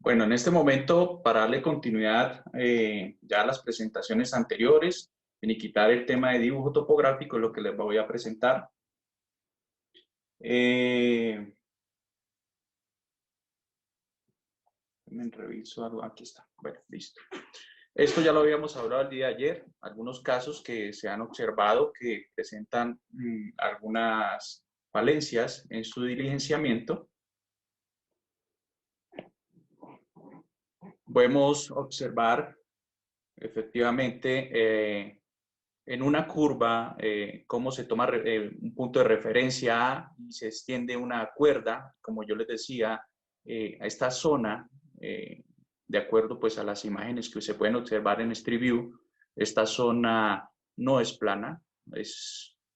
Bueno, en este momento, para darle continuidad ya a las presentaciones anteriores, finiquitar el tema de dibujo topográfico, es lo que les voy a presentar. Reviso algo, aquí está. Bueno, listo. Esto ya lo habíamos hablado el día de ayer, algunos casos que se han observado que presentan algunas falencias en su diligenciamiento. Podemos observar efectivamente en una curva cómo se toma un punto de referencia A y se extiende una cuerda, como yo les decía, a esta zona, de acuerdo pues a las imágenes que se pueden observar en Street View, esta zona no es plana,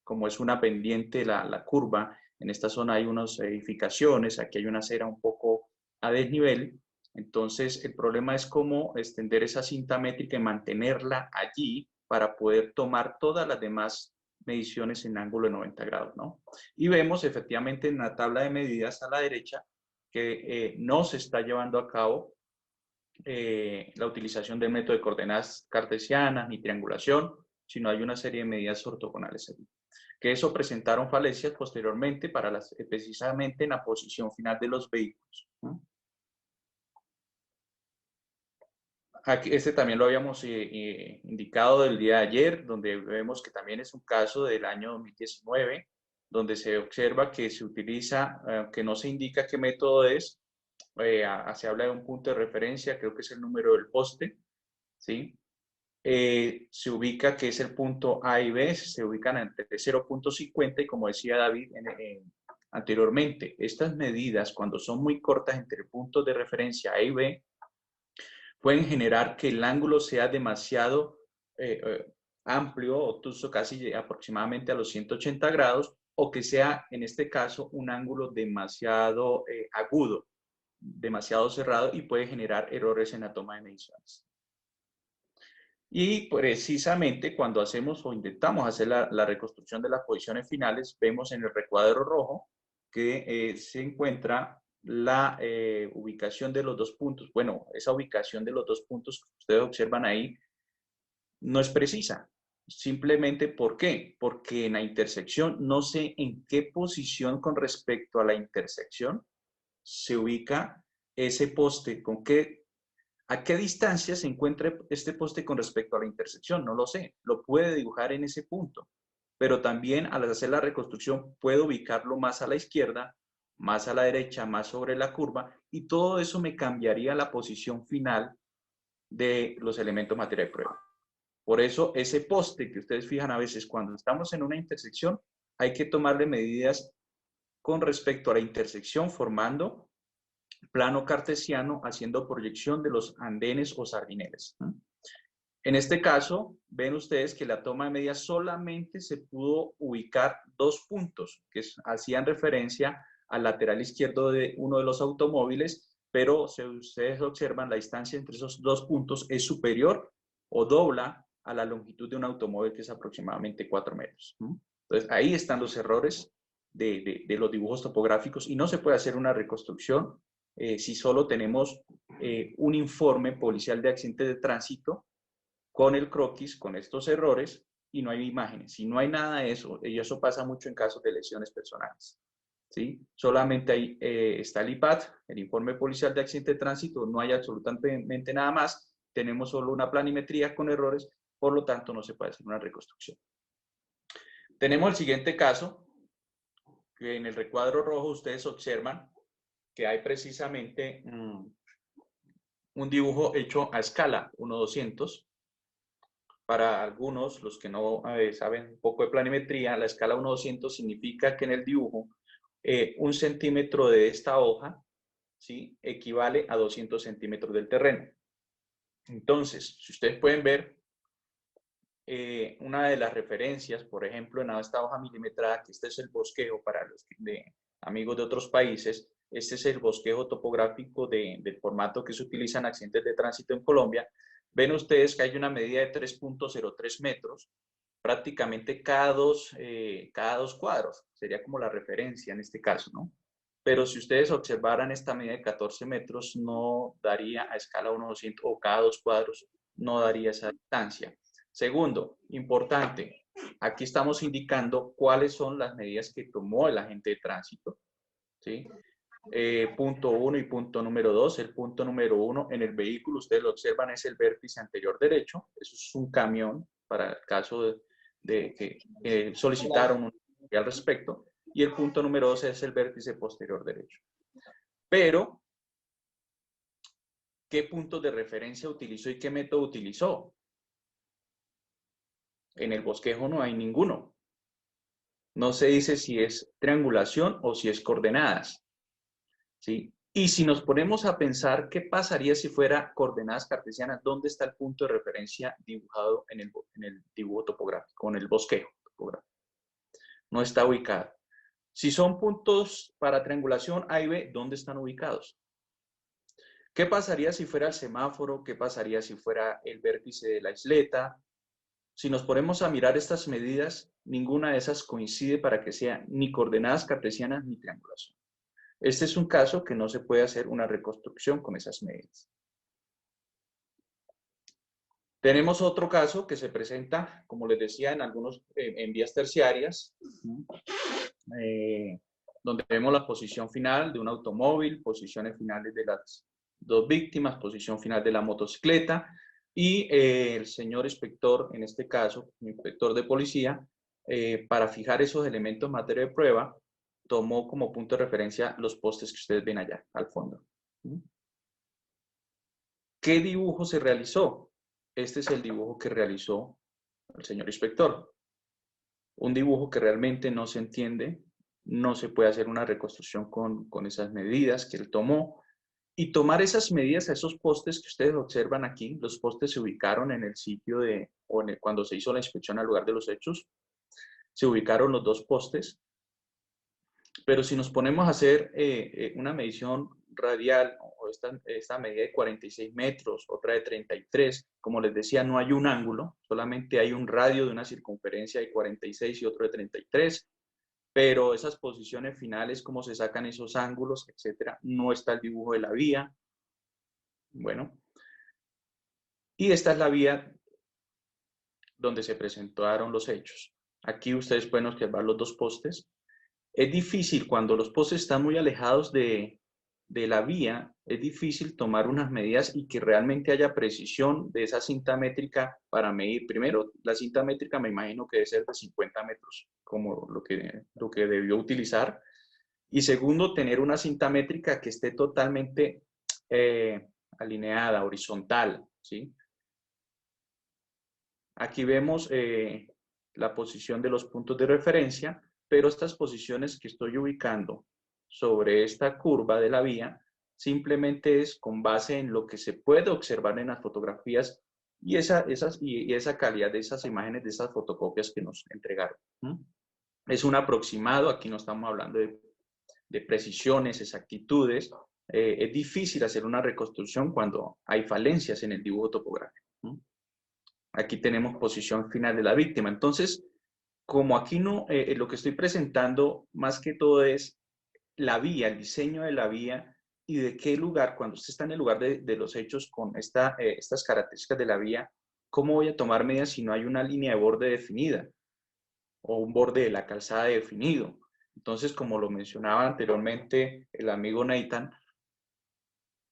como es una pendiente la curva, en esta zona hay unas edificaciones, aquí hay una acera un poco a desnivel. Entonces, el problema es cómo extender esa cinta métrica y mantenerla allí para poder tomar todas las demás mediciones en ángulo de 90 grados, ¿no? Y vemos efectivamente en la tabla de medidas a la derecha que no se está llevando a cabo la utilización del método de coordenadas cartesianas ni triangulación, sino hay una serie de medidas ortogonales allí. Que eso presentaron falencias posteriormente precisamente en la posición final de los vehículos, ¿no? Aquí, este también lo habíamos indicado del día de ayer, donde vemos que también es un caso del año 2019, donde se observa que se utiliza, que no se indica qué método es, se habla de un punto de referencia, creo que es el número del poste, ¿sí? Se ubica que es el punto A y B, se ubican entre 0.50 y como decía David anteriormente, estas medidas cuando son muy cortas entre puntos de referencia A y B, pueden generar que el ángulo sea demasiado amplio, obtuso, casi aproximadamente a los 180 grados, o que sea, en este caso, un ángulo demasiado agudo, demasiado cerrado y puede generar errores en la toma de mediciones. Y precisamente cuando hacemos o intentamos hacer la reconstrucción de las posiciones finales, vemos en el recuadro rojo que se encuentra la ubicación de los dos puntos. Bueno, esa ubicación de los dos puntos que ustedes observan ahí no es precisa. Simplemente, ¿por qué? Porque en la intersección no sé en qué posición con respecto a la intersección se ubica ese poste, ¿a qué distancia se encuentra este poste con respecto a la intersección? No lo sé, lo puede dibujar en ese punto, pero también al hacer la reconstrucción puede ubicarlo más a la izquierda, más a la derecha, más sobre la curva, y todo eso me cambiaría la posición final de los elementos materia de prueba. Por eso ese poste que ustedes fijan a veces cuando estamos en una intersección, hay que tomarle medidas con respecto a la intersección formando plano cartesiano haciendo proyección de los andenes o sardineles. En este caso, ven ustedes que la toma de medidas solamente se pudo ubicar dos puntos que hacían referencia al lateral izquierdo de uno de los automóviles, pero si ustedes observan, la distancia entre esos dos puntos es superior o dobla a la longitud de un automóvil, que es aproximadamente 4 metros. Entonces, ahí están los errores de los dibujos topográficos y no se puede hacer una reconstrucción si solo tenemos un informe policial de accidentes de tránsito con el croquis, con estos errores, y no hay imágenes. Si no hay nada de eso, y eso pasa mucho en casos de lesiones personales, ¿sí? Solamente ahí está el IPAT, el informe policial de accidente de tránsito, no hay absolutamente nada más, tenemos solo una planimetría con errores, por lo tanto no se puede hacer una reconstrucción. Tenemos el siguiente caso, que en el recuadro rojo ustedes observan que hay precisamente un dibujo hecho a escala 1:200. Para algunos, los que no saben un poco de planimetría, la escala 1:200 significa que en el dibujo 1 centímetro de esta hoja, ¿sí?, equivale a 200 centímetros del terreno. Entonces, si ustedes pueden ver, una de las referencias, por ejemplo, en esta hoja milimetrada, que este es el bosquejo para los amigos de otros países, este es el bosquejo topográfico del formato que se utiliza en accidentes de tránsito en Colombia. Ven ustedes que hay una medida de 3.03 metros, prácticamente cada dos cuadros, sería como la referencia en este caso, ¿no? pero si ustedes observaran esta medida de 14 metros, no daría a escala 1:200 o cada 2 cuadros, no daría esa distancia. Segundo, importante, aquí estamos indicando cuáles son las medidas que tomó el agente de tránsito, ¿sí? Punto 1 y punto número 2. El punto número 1 en el vehículo, ustedes lo observan, es el vértice anterior derecho. Eso es un camión para el caso de que solicitaron un al respecto. Y el punto número 2 es el vértice posterior derecho. Pero, ¿qué puntos de referencia utilizó y qué método utilizó? En el bosquejo no hay ninguno. No se dice si es triangulación o si es coordenadas, ¿sí? Y si nos ponemos a pensar, ¿qué pasaría si fuera coordenadas cartesianas? ¿Dónde está el punto de referencia dibujado en el dibujo topográfico, en el bosquejo topográfico? No está ubicado. Si son puntos para triangulación A y B, ¿dónde están ubicados? ¿Qué pasaría si fuera el semáforo? ¿Qué pasaría si fuera el vértice de la isleta? Si nos ponemos a mirar estas medidas, ninguna de esas coincide para que sean ni coordenadas cartesianas ni triangulación. Este es un caso que no se puede hacer una reconstrucción con esas medidas. Tenemos otro caso que se presenta, como les decía, en vías terciarias, donde vemos la posición final de un automóvil, posiciones finales de las dos víctimas, posición final de la motocicleta, y el señor inspector, en este caso, inspector de policía, para fijar esos elementos en materia de prueba, tomó como punto de referencia los postes que ustedes ven allá, al fondo. ¿Qué dibujo se realizó? Este es el dibujo que realizó el señor inspector. Un dibujo que realmente no se entiende, no se puede hacer una reconstrucción con esas medidas que él tomó. Y tomar esas medidas a esos postes que ustedes observan aquí, los postes se ubicaron en el sitio cuando se hizo la inspección al lugar de los hechos, se ubicaron los dos postes, pero si nos ponemos a hacer una medición radial, o esta medida de 46 metros, otra de 33, como les decía, no hay un ángulo, solamente hay un radio de una circunferencia de 46 y otro de 33, pero esas posiciones finales, cómo se sacan esos ángulos, etcétera, no está el dibujo de la vía. Bueno, y esta es la vía donde se presentaron los hechos. Aquí ustedes pueden observar los dos postes. Es difícil cuando los postes están muy alejados de la vía, es difícil tomar unas medidas y que realmente haya precisión de esa cinta métrica para medir. Primero, la cinta métrica me imagino que debe ser de 50 metros, como lo que debió utilizar. Y segundo, tener una cinta métrica que esté totalmente alineada, horizontal, ¿sí? Aquí vemos la posición de los puntos de referencia, pero estas posiciones que estoy ubicando sobre esta curva de la vía simplemente es con base en lo que se puede observar en las fotografías y esa calidad de esas imágenes, de esas fotocopias que nos entregaron. Es un aproximado, aquí no estamos hablando de precisiones, exactitudes. Es difícil hacer una reconstrucción cuando hay falencias en el dibujo topográfico. Aquí tenemos posición final de la víctima. Entonces, como aquí no, lo que estoy presentando más que todo es la vía, el diseño de la vía y de qué lugar, cuando usted está en el lugar de los hechos con estas características de la vía, ¿cómo voy a tomar medidas si no hay una línea de borde definida o un borde de la calzada definido? Entonces, como lo mencionaba anteriormente el amigo Nathan,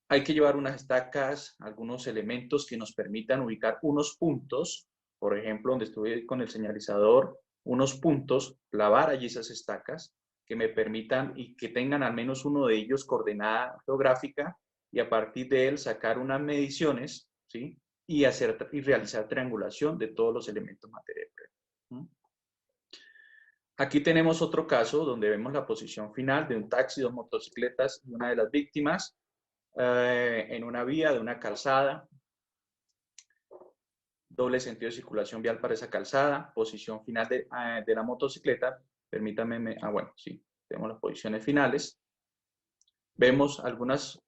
hay que llevar unas estacas, algunos elementos que nos permitan ubicar unos puntos, por ejemplo, donde estuve con el señalizador, unos puntos, clavar allí esas estacas que me permitan y que tengan al menos uno de ellos coordenada geográfica y a partir de él sacar unas mediciones, ¿sí? Y realizar triangulación de todos los elementos materiales. Aquí tenemos otro caso donde vemos la posición final de un taxi, dos motocicletas y una de las víctimas. En una vía de una calzada, doble sentido de circulación vial para esa calzada, posición final de la motocicleta, permítanme, bueno, sí, tenemos las posiciones finales, vemos algunas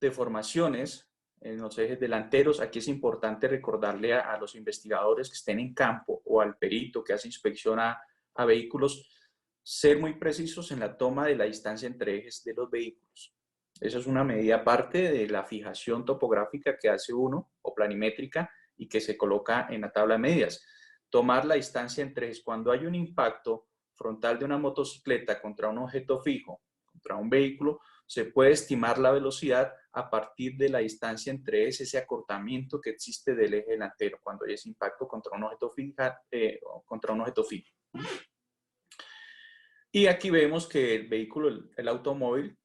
deformaciones en los ejes delanteros. Aquí es importante recordarle a los investigadores que estén en campo o al perito que hace inspección a vehículos, ser muy precisos en la toma de la distancia entre ejes de los vehículos. Esa es una medida aparte de la fijación topográfica que hace uno, o planimétrica, y que se coloca en la tabla de medidas. Tomar la distancia entre ejes. Cuando hay un impacto frontal de una motocicleta contra un objeto fijo, contra un vehículo, se puede estimar la velocidad a partir de la distancia entre ese acortamiento que existe del eje delantero cuando hay ese impacto contra un objeto fijo. Y aquí vemos que el vehículo, el automóvil,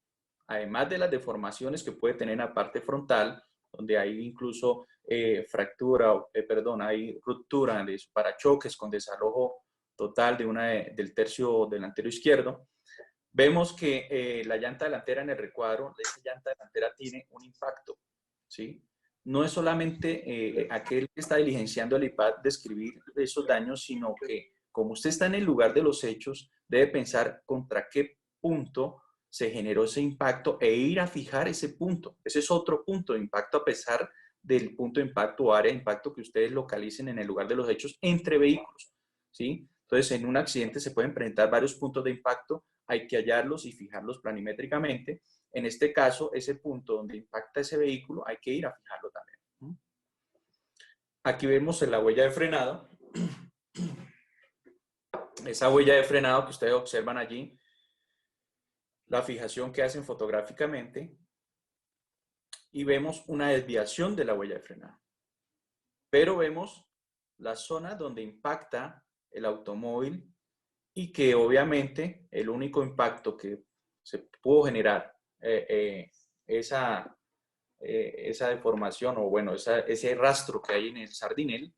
además de las deformaciones que puede tener en la parte frontal, donde hay incluso hay ruptura de su parachoques con desalojo total del tercio delantero izquierdo. Vemos que la llanta delantera en el recuadro, esa llanta delantera tiene un impacto, ¿sí? No es solamente aquel que está diligenciando el IPAD describir esos daños, sino que como usted está en el lugar de los hechos, debe pensar contra qué punto se generó ese impacto e ir a fijar ese punto. Ese es otro punto de impacto a pesar del punto de impacto o área de impacto que ustedes localicen en el lugar de los hechos entre vehículos, ¿sí? Entonces, en un accidente se pueden presentar varios puntos de impacto, hay que hallarlos y fijarlos planimétricamente. En este caso, ese punto donde impacta ese vehículo, hay que ir a fijarlo también. Aquí vemos la huella de frenado. Esa huella de frenado que ustedes observan allí, la fijación que hacen fotográficamente, y vemos una desviación de la huella de frenado. Pero vemos la zona donde impacta el automóvil y que obviamente el único impacto que se pudo generar esa deformación o bueno, ese rastro que hay en el sardinel,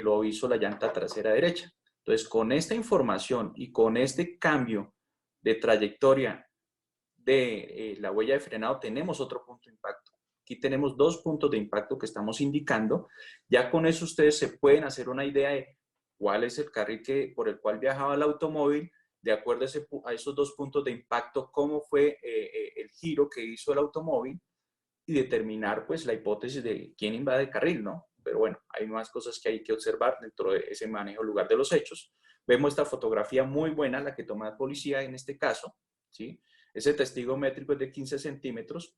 lo hizo la llanta trasera derecha. Entonces, con esta información y con este cambio de trayectoria de la huella de frenado, tenemos otro punto de impacto. Aquí tenemos dos puntos de impacto que estamos indicando. Ya con eso ustedes se pueden hacer una idea de cuál es el carril por el cual viajaba el automóvil, de acuerdo a esos dos puntos de impacto, cómo fue el giro que hizo el automóvil y determinar pues la hipótesis de quién invade el carril, ¿no? Pero bueno, hay más cosas que hay que observar dentro de ese manejo lugar de los hechos. Vemos esta fotografía muy buena, la que toma la policía en este caso, ¿sí? Ese testigo métrico es de 15 centímetros.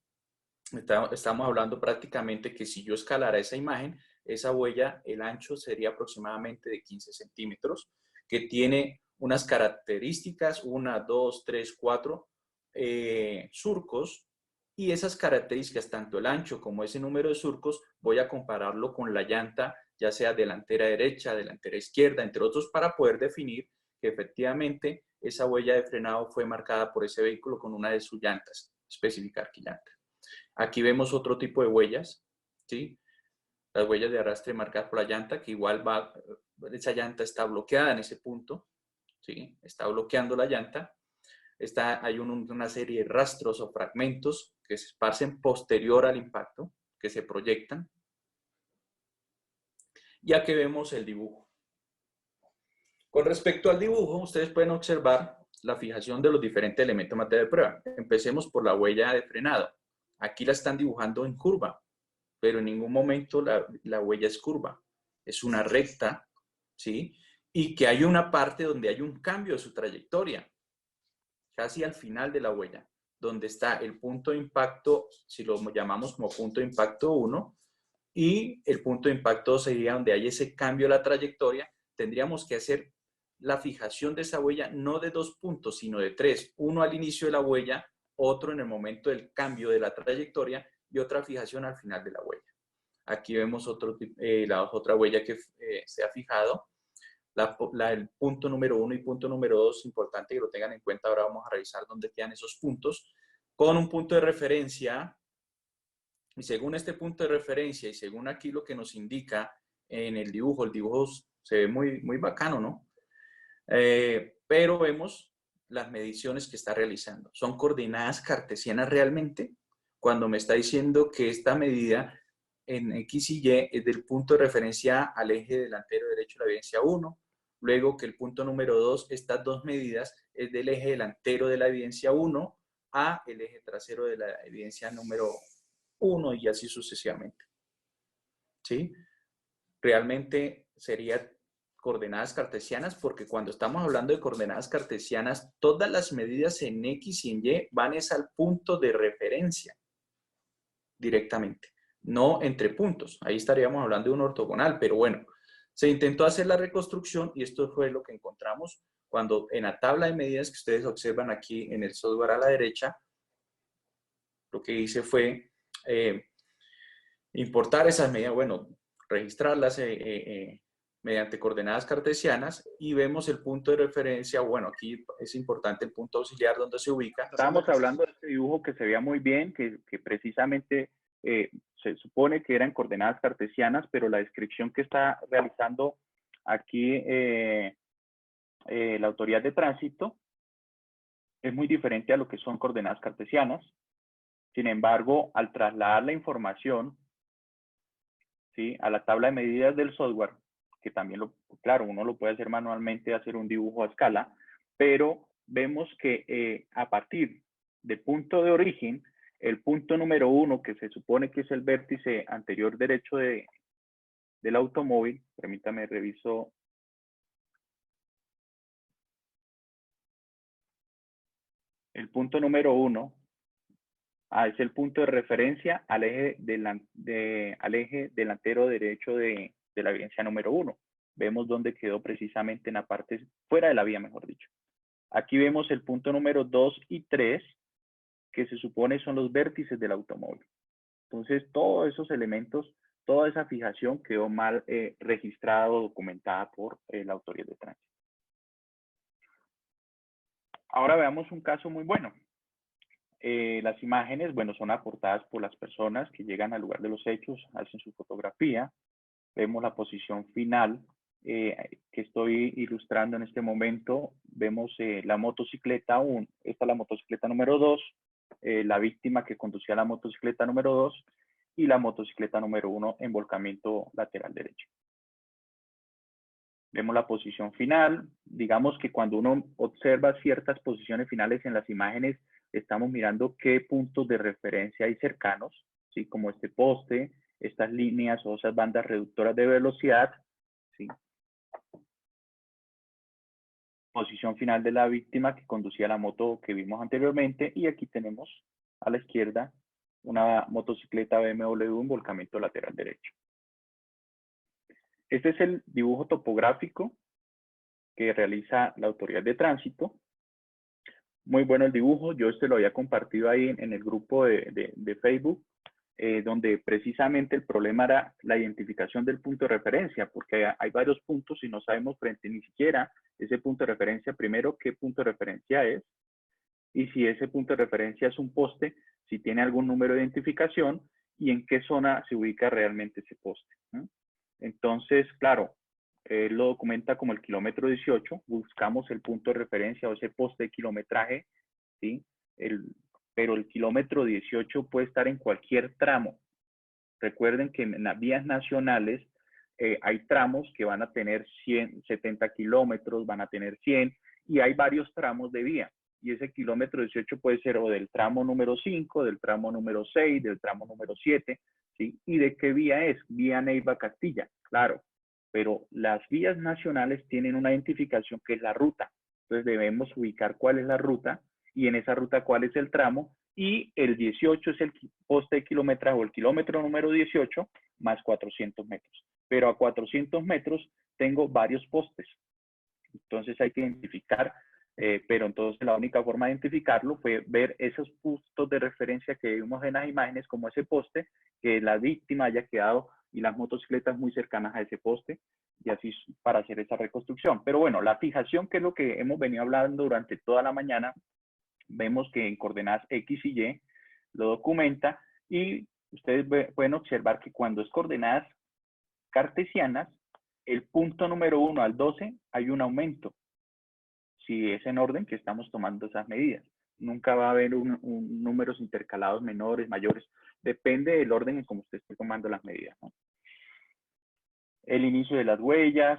Estamos hablando prácticamente que si yo escalara esa imagen, esa huella, el ancho sería aproximadamente de 15 centímetros, que tiene unas características, 1, 2, 3, 4 surcos, y esas características, tanto el ancho como ese número de surcos, voy a compararlo con la llanta, ya sea delantera derecha, delantera izquierda, entre otros, para poder definir que efectivamente esa huella de frenado fue marcada por ese vehículo con una de sus llantas, especificar qué llanta. Aquí vemos otro tipo de huellas, ¿sí? Las huellas de arrastre marcadas por la llanta, que igual esa llanta está bloqueada en ese punto, ¿sí? Está bloqueando la llanta. Hay una serie de rastros o fragmentos que se esparcen posterior al impacto, que se proyectan. Y aquí vemos el dibujo. Con respecto al dibujo, ustedes pueden observar la fijación de los diferentes elementos de materia de prueba. Empecemos por la huella de frenado. Aquí la están dibujando en curva, pero en ningún momento la huella es curva. Es una recta, ¿sí? Y que hay una parte donde hay un cambio de su trayectoria, casi al final de la huella, donde está el punto de impacto, si lo llamamos como punto de impacto 1, y el punto de impacto 2 sería donde hay ese cambio de la trayectoria. Tendríamos que hacer la fijación de esa huella no de 2 puntos, sino de 3. Uno al inicio de la huella, otro en el momento del cambio de la trayectoria y otra fijación al final de la huella. Aquí vemos la otra huella que se ha fijado. El punto número 1 y punto número 2, importante que lo tengan en cuenta. Ahora vamos a revisar dónde quedan esos puntos. Con un punto de referencia, y según este punto de referencia y según aquí lo que nos indica en el dibujo se ve muy, muy bacano, ¿no? Pero vemos las mediciones que está realizando. ¿Son coordenadas cartesianas realmente? Cuando me está diciendo que esta medida en X y Y es del punto de referencia al eje delantero derecho de la evidencia 1, luego que el punto número 2, estas dos medidas, es del eje delantero de la evidencia 1 a el eje trasero de la evidencia número 1 y así sucesivamente. ¿Sí? Realmente sería coordenadas cartesianas, porque cuando estamos hablando de coordenadas cartesianas, todas las medidas en X y en Y van es al punto de referencia directamente, no entre puntos. Ahí estaríamos hablando de un ortogonal, pero bueno, se intentó hacer la reconstrucción y esto fue lo que encontramos cuando en la tabla de medidas que ustedes observan aquí en el software a la derecha, lo que hice fue importar esas medidas, bueno, registrarlas mediante coordenadas cartesianas y vemos el punto de referencia. Bueno, aquí es importante el punto auxiliar donde se ubica. Estábamos hablando de este dibujo que se veía muy bien, que precisamente se supone que eran coordenadas cartesianas, pero la descripción que está realizando aquí la autoridad de tránsito es muy diferente a lo que son coordenadas cartesianas. Sin embargo, al trasladar la información, ¿sí?, a la tabla de medidas del software, que también, claro, uno lo puede hacer manualmente, hacer un dibujo a escala, pero vemos que a partir del punto de origen, el punto número 1, que se supone que es el vértice anterior derecho del automóvil, permítame reviso. El punto número 1 es el punto de referencia al eje, al eje delantero derecho de la evidencia número 1. Vemos dónde quedó precisamente en la parte fuera de la vía, mejor dicho. Aquí vemos el punto número 2 y 3, que se supone son los vértices del automóvil. Entonces, todos esos elementos, toda esa fijación quedó mal registrada o documentada por la autoridad de tránsito. Ahora veamos un caso muy bueno. Las imágenes, bueno, son aportadas por las personas que llegan al lugar de los hechos, hacen su fotografía. Vemos la posición final que estoy ilustrando en este momento. Vemos la motocicleta 1, esta es la motocicleta número 2, la víctima que conducía la motocicleta número 2 y la motocicleta número 1 en volcamiento lateral derecho. Vemos la posición final. Digamos que cuando uno observa ciertas posiciones finales en las imágenes, estamos mirando qué puntos de referencia hay cercanos, ¿sí?, como este poste, estas líneas o esas bandas reductoras de velocidad, ¿sí? Posición final de la víctima que conducía la moto que vimos anteriormente, y aquí tenemos a la izquierda una motocicleta BMW en volcamiento lateral derecho. Este es el dibujo topográfico que realiza la autoridad de tránsito. Muy bueno el dibujo, yo lo había compartido ahí en el grupo de Facebook, donde precisamente el problema era la identificación del punto de referencia, porque hay varios puntos y no sabemos frente ni siquiera ese punto de referencia, primero qué punto de referencia es, y si ese punto de referencia es un poste, si tiene algún número de identificación y en qué zona se ubica realmente ese poste, ¿no? Entonces, claro, lo documenta como el kilómetro 18, buscamos el punto de referencia o ese poste de kilometraje, ¿sí? Pero el kilómetro 18 puede estar en cualquier tramo. Recuerden que en las vías nacionales hay tramos que van a tener 70 kilómetros, van a tener 100, y hay varios tramos de vía. Y ese kilómetro 18 puede ser o del tramo número 5, del tramo número 6, del tramo número 7, ¿sí? ¿Y de qué vía es? Vía Neiva-Castilla, claro. Pero las vías nacionales tienen una identificación que es la ruta. Entonces debemos ubicar cuál es la ruta y en esa ruta cuál es el tramo, y el 18 es el poste de kilometraje o el kilómetro número 18 más 400 metros. Pero a 400 metros tengo varios postes. Entonces hay que identificar, pero entonces la única forma de identificarlo fue ver esos puntos de referencia que vimos en las imágenes, como ese poste, que la víctima haya quedado y las motocicletas muy cercanas a ese poste, y así para hacer esa reconstrucción. Pero bueno, la fijación, que es lo que hemos venido hablando durante toda la mañana, vemos que en coordenadas X y Y lo documenta, y ustedes pueden observar que cuando es coordenadas cartesianas, el punto número 1 al 12 hay un aumento, si es en orden que estamos tomando esas medidas. Nunca va a haber números intercalados menores, mayores, depende del orden en cómo usted esté tomando las medidas, ¿no? El inicio de las huellas,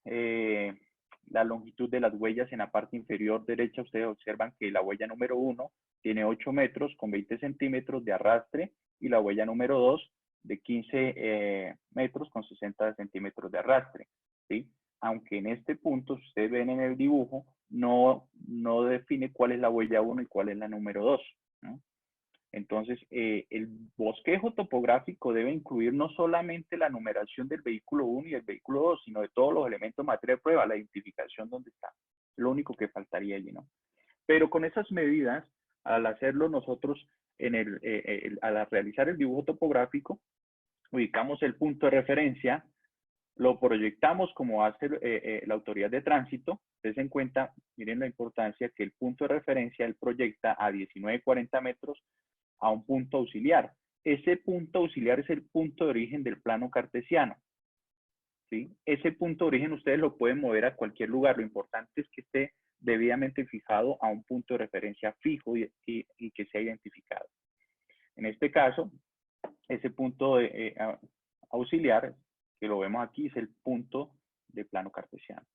la longitud de las huellas en la parte inferior derecha, ustedes observan que la huella número 1 tiene 8 metros con 20 centímetros de arrastre, y la huella número 2 de 15 metros con 60 centímetros de arrastre, ¿sí? aunque en este punto, si ustedes ven en el dibujo, no define cuál es la huella 1 y cuál es la número 2, ¿no? Entonces, el bosquejo topográfico debe incluir no solamente la numeración del vehículo 1 y el vehículo 2, sino de todos los elementos de materia de prueba, la identificación donde está. Lo único que faltaría allí, ¿no? Pero con esas medidas, al hacerlo nosotros, al realizar el dibujo topográfico, ubicamos el punto de referencia, lo proyectamos como hace la autoridad de tránsito. Ustedes en cuenta, miren la importancia que el punto de referencia él proyecta a 19,40 metros a un punto auxiliar. Ese punto auxiliar es el punto de origen del plano cartesiano, ¿sí? Ese punto de origen ustedes lo pueden mover a cualquier lugar. Lo importante es que esté debidamente fijado a un punto de referencia fijo y que sea identificado. En este caso, ese punto auxiliar, que lo vemos aquí, es el punto de plano cartesiano.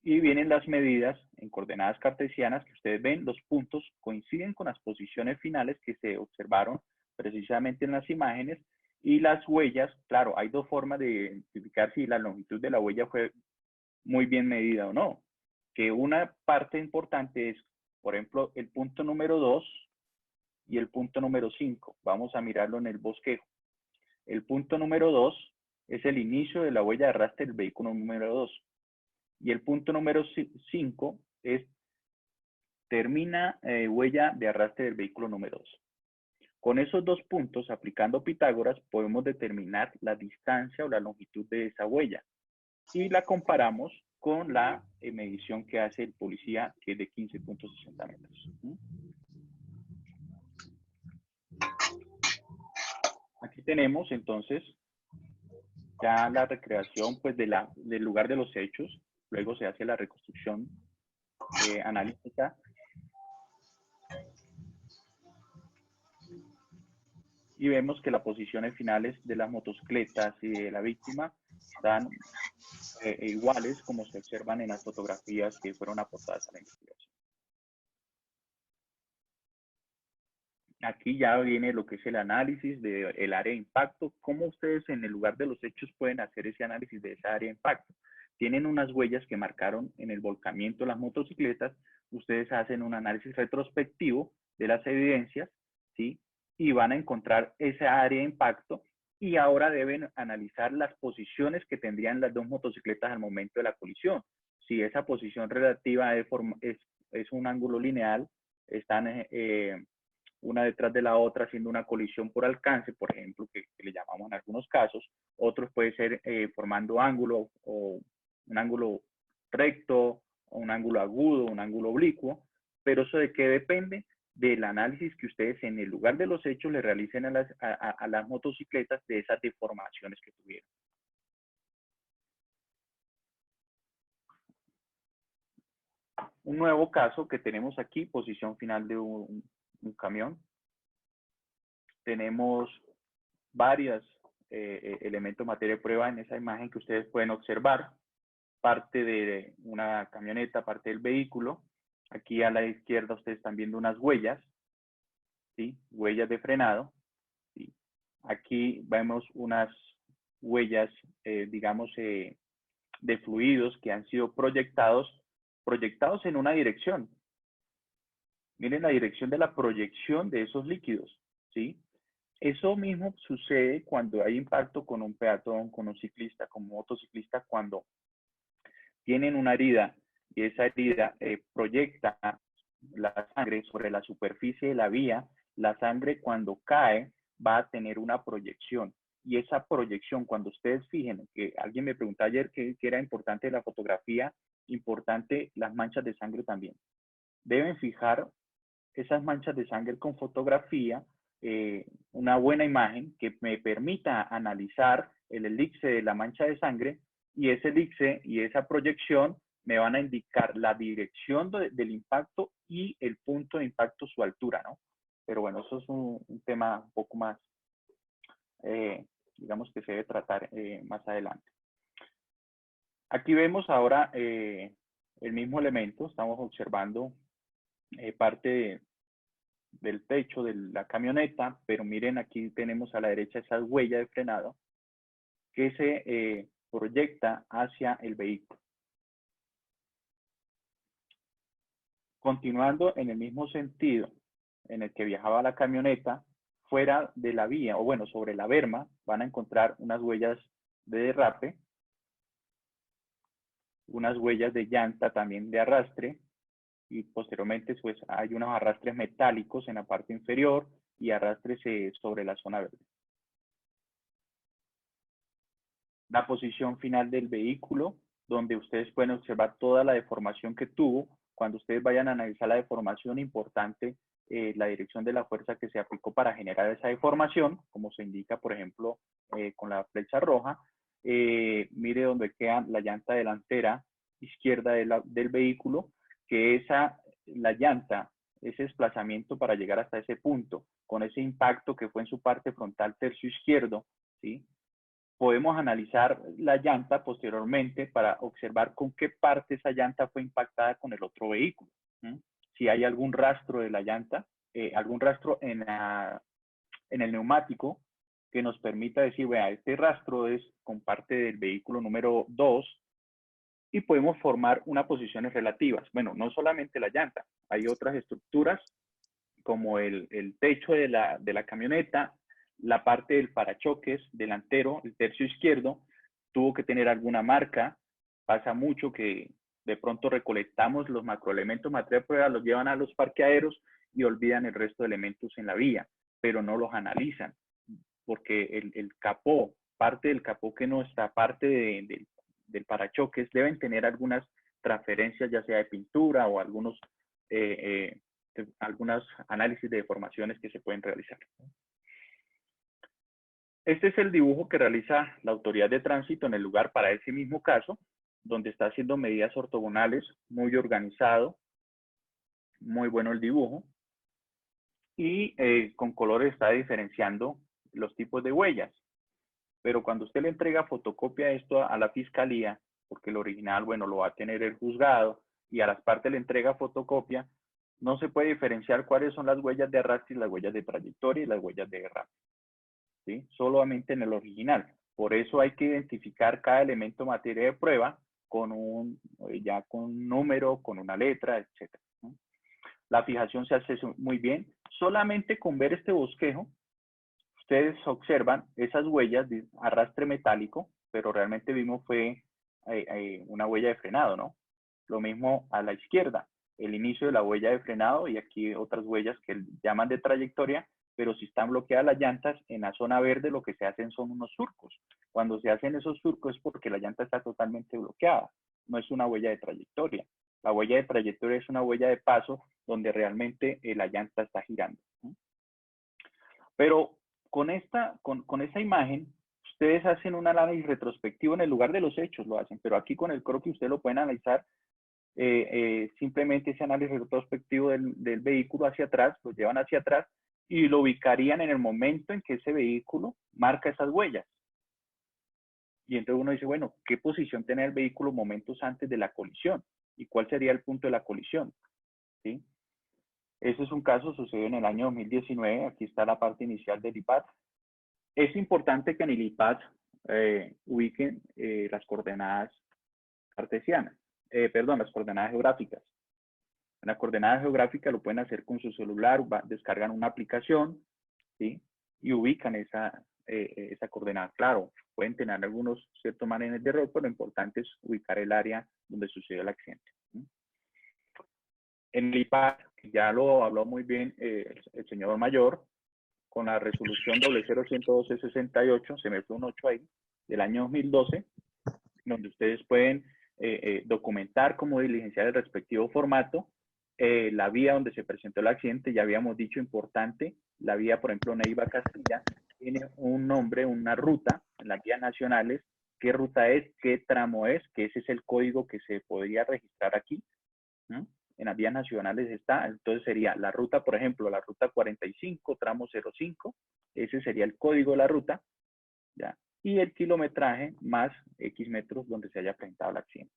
Y vienen las medidas en coordenadas cartesianas que ustedes ven, los puntos coinciden con las posiciones finales que se observaron precisamente en las imágenes, y las huellas, claro, hay dos formas de identificar si la longitud de la huella fue muy bien medida o no. Que una parte importante es, por ejemplo, el punto número 2 y el punto número 5. Vamos a mirarlo en el bosquejo. El punto número 2 es el inicio de la huella de arrastre del vehículo número 2. Y el punto número 5 es termina huella de arrastre del vehículo número 2. Con esos dos puntos, aplicando Pitágoras, podemos determinar la distancia o la longitud de esa huella. Y la comparamos con la medición que hace el policía, que es de 15,60 metros. Aquí tenemos entonces ya la recreación pues, del lugar de los hechos. Luego se hace la reconstrucción analítica. Y vemos que las posiciones finales de las motocicletas y de la víctima están iguales como se observan en las fotografías que fueron aportadas a la investigación. Aquí ya viene lo que es el análisis del área de impacto. ¿Cómo ustedes en el lugar de los hechos pueden hacer ese análisis de esa área de impacto? Tienen unas huellas que marcaron en el volcamiento de las motocicletas. Ustedes hacen un análisis retrospectivo de las evidencias, ¿sí? Y van a encontrar esa área de impacto, y ahora deben analizar las posiciones que tendrían las dos motocicletas al momento de la colisión. Si esa posición relativa es un ángulo lineal, están una detrás de la otra haciendo una colisión por alcance, por ejemplo, que le llamamos en algunos casos. Otros puede ser formando ángulo, o un ángulo recto, o un ángulo agudo, un ángulo oblicuo. Pero eso de qué depende del análisis que ustedes en el lugar de los hechos le realicen a las motocicletas de esas deformaciones que tuvieron. Un nuevo caso que tenemos aquí, posición final de un camión. Tenemos varios elementos de materia de prueba en esa imagen que ustedes pueden observar. Parte de una camioneta, parte del vehículo. Aquí a la izquierda ustedes están viendo unas huellas, ¿sí? Huellas de frenado, ¿sí? Aquí vemos unas huellas, digamos, de fluidos que han sido proyectados en una dirección. Miren la dirección de la proyección de esos líquidos, ¿sí? Eso mismo sucede cuando hay impacto con un peatón, con un ciclista, con un motociclista, cuando tienen una herida y esa herida proyecta la sangre sobre la superficie de la vía. La sangre cuando cae va a tener una proyección, y esa proyección, cuando ustedes fijen, que alguien me preguntó ayer que era importante la fotografía, importante las manchas de sangre también. Deben fijar esas manchas de sangre con fotografía, una buena imagen que me permita analizar el elipse de la mancha de sangre, y ese elipse y esa proyección me van a indicar la dirección del impacto y el punto de impacto, su altura, ¿no? Pero bueno, eso es un tema un poco más, digamos que se debe tratar más adelante. Aquí vemos ahora el mismo elemento. Estamos observando parte del techo de la camioneta, pero miren, aquí tenemos a la derecha esa huella de frenado que se proyecta hacia el vehículo. Continuando en el mismo sentido en el que viajaba la camioneta, fuera de la vía, o bueno, sobre la berma, van a encontrar unas huellas de derrape, unas huellas de llanta también de arrastre, y posteriormente pues hay unos arrastres metálicos en la parte inferior y arrastres sobre la zona verde. La posición final del vehículo, donde ustedes pueden observar toda la deformación que tuvo. Cuando ustedes vayan a analizar la deformación, importante la dirección de la fuerza que se aplicó para generar esa deformación, como se indica, por ejemplo, con la flecha roja. Mire donde queda la llanta delantera izquierda del vehículo, que la llanta, ese desplazamiento para llegar hasta ese punto, con ese impacto que fue en su parte frontal tercio izquierdo, ¿sí? Podemos analizar la llanta posteriormente para observar con qué parte esa llanta fue impactada con el otro vehículo. ¿Sí? Si hay algún rastro de la llanta, algún rastro en el neumático que nos permita decir, vea, este rastro es con parte del vehículo número 2 y podemos formar unas posiciones relativas. Bueno, no solamente la llanta, hay otras estructuras como el techo de la camioneta, la parte del parachoques delantero, el tercio izquierdo, tuvo que tener alguna marca. Pasa mucho que de pronto recolectamos los macroelementos materia de prueba, los llevan a los parqueaderos y olvidan el resto de elementos en la vía, pero no los analizan, porque el capó, parte del capó que no está, parte del parachoques, deben tener algunas transferencias, ya sea de pintura o algunos análisis de deformaciones que se pueden realizar. Este es el dibujo que realiza la autoridad de tránsito en el lugar para ese mismo caso, donde está haciendo medidas ortogonales, muy organizado, muy bueno el dibujo, y con colores está diferenciando los tipos de huellas. Pero cuando usted le entrega fotocopia esto a la fiscalía, porque el original, bueno, lo va a tener el juzgado, y a las partes le entrega fotocopia, no se puede diferenciar cuáles son las huellas de arrastre y las huellas de trayectoria y las huellas de derrame, ¿sí? Solamente en el original. Por eso hay que identificar cada elemento materia de prueba con un número, con una letra, etc. ¿no? La fijación se hace muy bien. Solamente con ver este bosquejo, ustedes observan esas huellas de arrastre metálico, pero realmente vimos fue una huella de frenado, ¿no? Lo mismo a la izquierda, el inicio de la huella de frenado y aquí otras huellas que llaman de trayectoria, pero si están bloqueadas las llantas, en la zona verde lo que se hacen son unos surcos. Cuando se hacen esos surcos es porque la llanta está totalmente bloqueada, no es una huella de trayectoria. La huella de trayectoria es una huella de paso donde realmente la llanta está girando. ¿no? Pero con esta imagen, ustedes hacen un análisis retrospectivo en el lugar de los hechos, lo hacen, pero aquí con el croquis usted lo pueden analizar simplemente ese análisis retrospectivo del vehículo hacia atrás, lo llevan hacia atrás y lo ubicarían en el momento en que ese vehículo marca esas huellas. Y entonces uno dice, bueno, ¿qué posición tenía el vehículo momentos antes de la colisión? ¿Y cuál sería el punto de la colisión? ¿Sí? Ese es un caso, sucedió en el año 2019, aquí está la parte inicial del IPAD. Es importante que en el IPAD ubiquen las coordenadas cartesianas, las coordenadas geográficas. En la coordenada geográfica lo pueden hacer con su celular, descargan una aplicación, ¿sí? Y ubican esa coordenada. Claro, pueden tener algunos ciertos márgenes de error, pero lo importante es ubicar el área donde sucedió el accidente. ¿sí? En el IPAD, ya lo habló muy bien el señor Mayor, con la resolución 0011268, se me fue un 8 ahí, del año 2012, donde ustedes pueden documentar cómo diligenciar el respectivo formato, la vía donde se presentó el accidente, ya habíamos dicho importante, la vía, por ejemplo, Neiva-Castilla, tiene un nombre, una ruta en las vías nacionales, qué ruta es, qué tramo es, que ese es el código que se podría registrar aquí, ¿no? En las vías nacionales está, entonces sería la ruta, por ejemplo, la ruta 45, tramo 05, ese sería el código de la ruta, ¿ya? Y el kilometraje más X metros donde se haya presentado el accidente.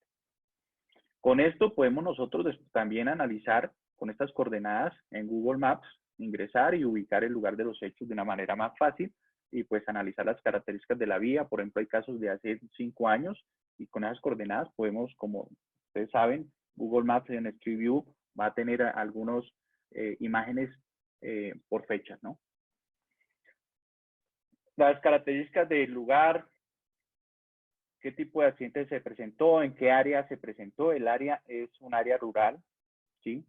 Con esto podemos nosotros también analizar con estas coordenadas en Google Maps, ingresar y ubicar el lugar de los hechos de una manera más fácil y pues analizar las características de la vía. Por ejemplo, hay casos de hace 5 años y con esas coordenadas podemos, como ustedes saben, Google Maps en Street View va a tener algunos imágenes por fechas, ¿no? Las características del lugar, qué tipo de accidente se presentó, en qué área se presentó. El área es un área rural, ¿sí?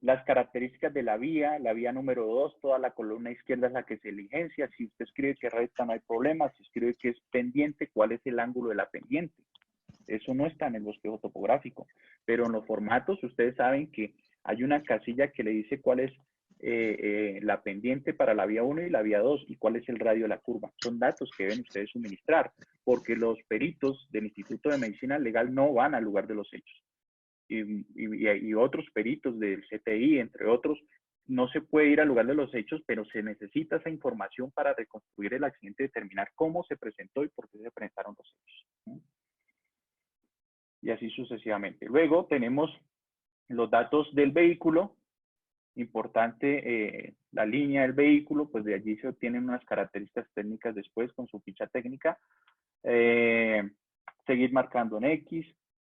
Las características de la vía número 2, toda la columna izquierda es la que se diligencia. Si usted escribe que es recta, no hay problema. Si escribe que es pendiente, ¿cuál es el ángulo de la pendiente? Eso no está en el bosquejo topográfico. Pero en los formatos, ustedes saben que hay una casilla que le dice cuál es la pendiente para la vía 1 y la vía 2 y cuál es el radio de la curva. Son datos que deben ustedes suministrar, porque los peritos del Instituto de Medicina Legal no van al lugar de los hechos. Y otros peritos del CTI, entre otros, no se puede ir al lugar de los hechos, pero se necesita esa información para reconstruir el accidente y determinar cómo se presentó y por qué se presentaron los hechos, ¿no? Y así sucesivamente. Luego tenemos los datos del vehículo. Importante, la línea del vehículo, pues de allí se obtienen unas características técnicas después con su ficha técnica. Seguir marcando en X.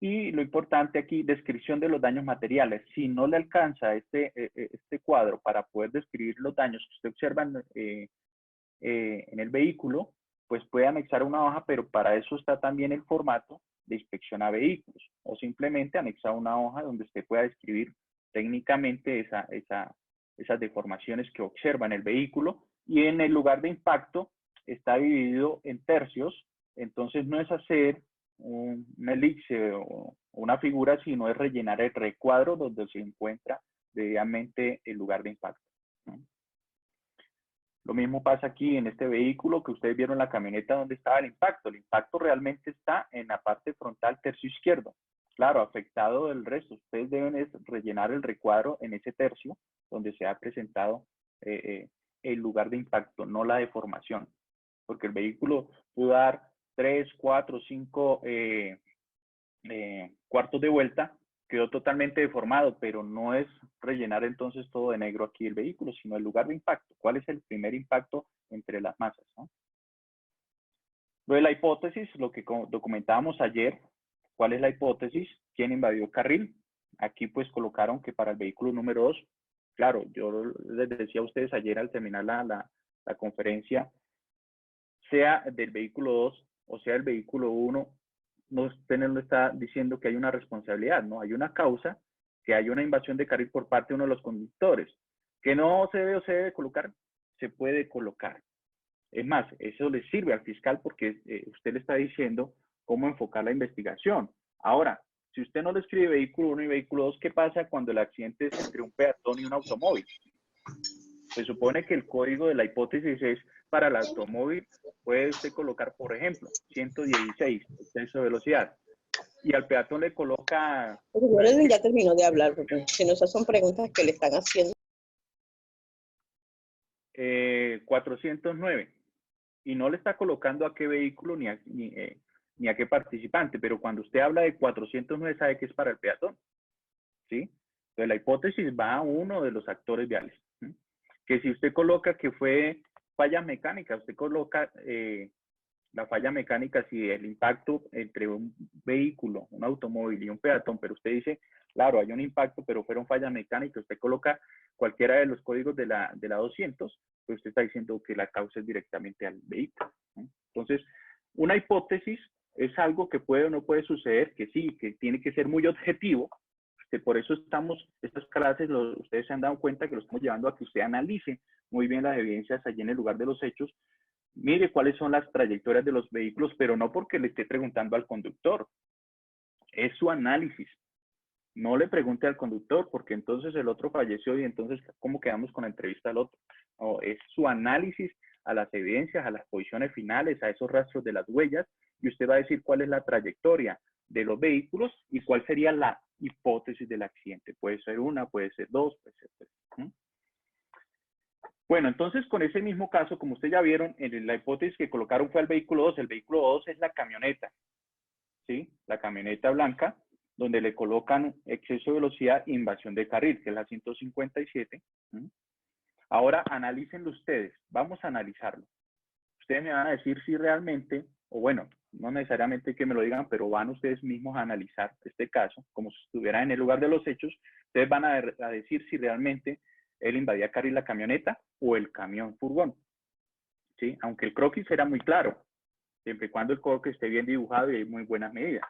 Y lo importante aquí, descripción de los daños materiales. Si no le alcanza este cuadro para poder describir los daños que usted observa en el vehículo, pues puede anexar una hoja, pero para eso está también el formato de inspección a vehículos. O simplemente anexar una hoja donde usted pueda describir técnicamente esas deformaciones que observa en el vehículo. Y en el lugar de impacto está dividido en tercios. Entonces no es hacer una elipse o una figura, sino es rellenar el recuadro donde se encuentra debidamente el lugar de impacto, ¿no? Lo mismo pasa aquí en este vehículo que ustedes vieron en la camioneta donde estaba el impacto. El impacto realmente está en la parte frontal tercio izquierdo. Claro, afectado del resto. Ustedes deben rellenar el recuadro en ese tercio donde se ha presentado el lugar de impacto, no la deformación. Porque el vehículo pudo dar 3, 4, 5 cuartos de vuelta, quedó totalmente deformado, pero no es rellenar entonces todo de negro aquí el vehículo, sino el lugar de impacto. ¿Cuál es el primer impacto entre las masas, ¿no? Lo de la hipótesis, lo que documentábamos ayer, ¿cuál es la hipótesis? ¿Quién invadió el carril? Aquí pues colocaron que para el vehículo número 2, claro, yo les decía a ustedes ayer al terminar la conferencia, sea del vehículo 2 o sea del vehículo 1, usted no está diciendo que hay una responsabilidad, ¿no? Hay una causa, que hay una invasión de carril por parte de uno de los conductores. Que no se debe o se debe colocar, se puede colocar. Es más, eso le sirve al fiscal porque usted le está diciendo cómo enfocar la investigación. Ahora, si usted no le escribe vehículo 1 y vehículo 2, ¿qué pasa cuando el accidente es entre un peatón y un automóvil? Se supone que el código de la hipótesis es para el automóvil, puede usted colocar, por ejemplo, 116, exceso de velocidad, y al peatón le coloca... Ya terminó de hablar, porque si no, esas son preguntas que le están haciendo. 409, y no le está colocando a qué vehículo ni a qué participante, pero cuando usted habla de 409 sabe que es para el peatón, ¿sí? Entonces la hipótesis va a uno de los actores viales, ¿sí? Que si usted coloca que fue falla mecánica, usted coloca la falla mecánica si el impacto entre un vehículo, un automóvil y un peatón, pero usted dice, claro, hay un impacto, pero fueron fallas mecánicas, usted coloca cualquiera de los códigos de la 200, pues usted está diciendo que la causa es directamente al vehículo, ¿no? Entonces, una hipótesis es algo que puede o no puede suceder, que sí, que tiene que ser muy objetivo. Por eso estas clases, ustedes se han dado cuenta que lo estamos llevando a que usted analice muy bien las evidencias allí en el lugar de los hechos. Mire cuáles son las trayectorias de los vehículos, pero no porque le esté preguntando al conductor. Es su análisis. No le pregunte al conductor porque entonces el otro falleció y entonces ¿cómo quedamos con la entrevista al otro? No, es su análisis a las evidencias, a las posiciones finales, a esos rastros de las huellas, y usted va a decir cuál es la trayectoria de los vehículos y cuál sería la hipótesis del accidente. Puede ser una, puede ser dos, puede ser tres. Bueno, entonces con ese mismo caso, como ustedes ya vieron, la hipótesis que colocaron fue el vehículo 2. El vehículo 2 es la camioneta, ¿sí? La camioneta blanca, donde le colocan exceso de velocidad e invasión de carril, que es la 157. Ahora, analícenlo ustedes. Vamos a analizarlo. Ustedes me van a decir si realmente, o bueno, no necesariamente que me lo digan, pero van ustedes mismos a analizar este caso, como si estuvieran en el lugar de los hechos. Ustedes van a decir si realmente él invadía carril la camioneta o el camión furgón, ¿sí? Aunque el croquis era muy claro, siempre y cuando el croquis esté bien dibujado y hay muy buenas medidas.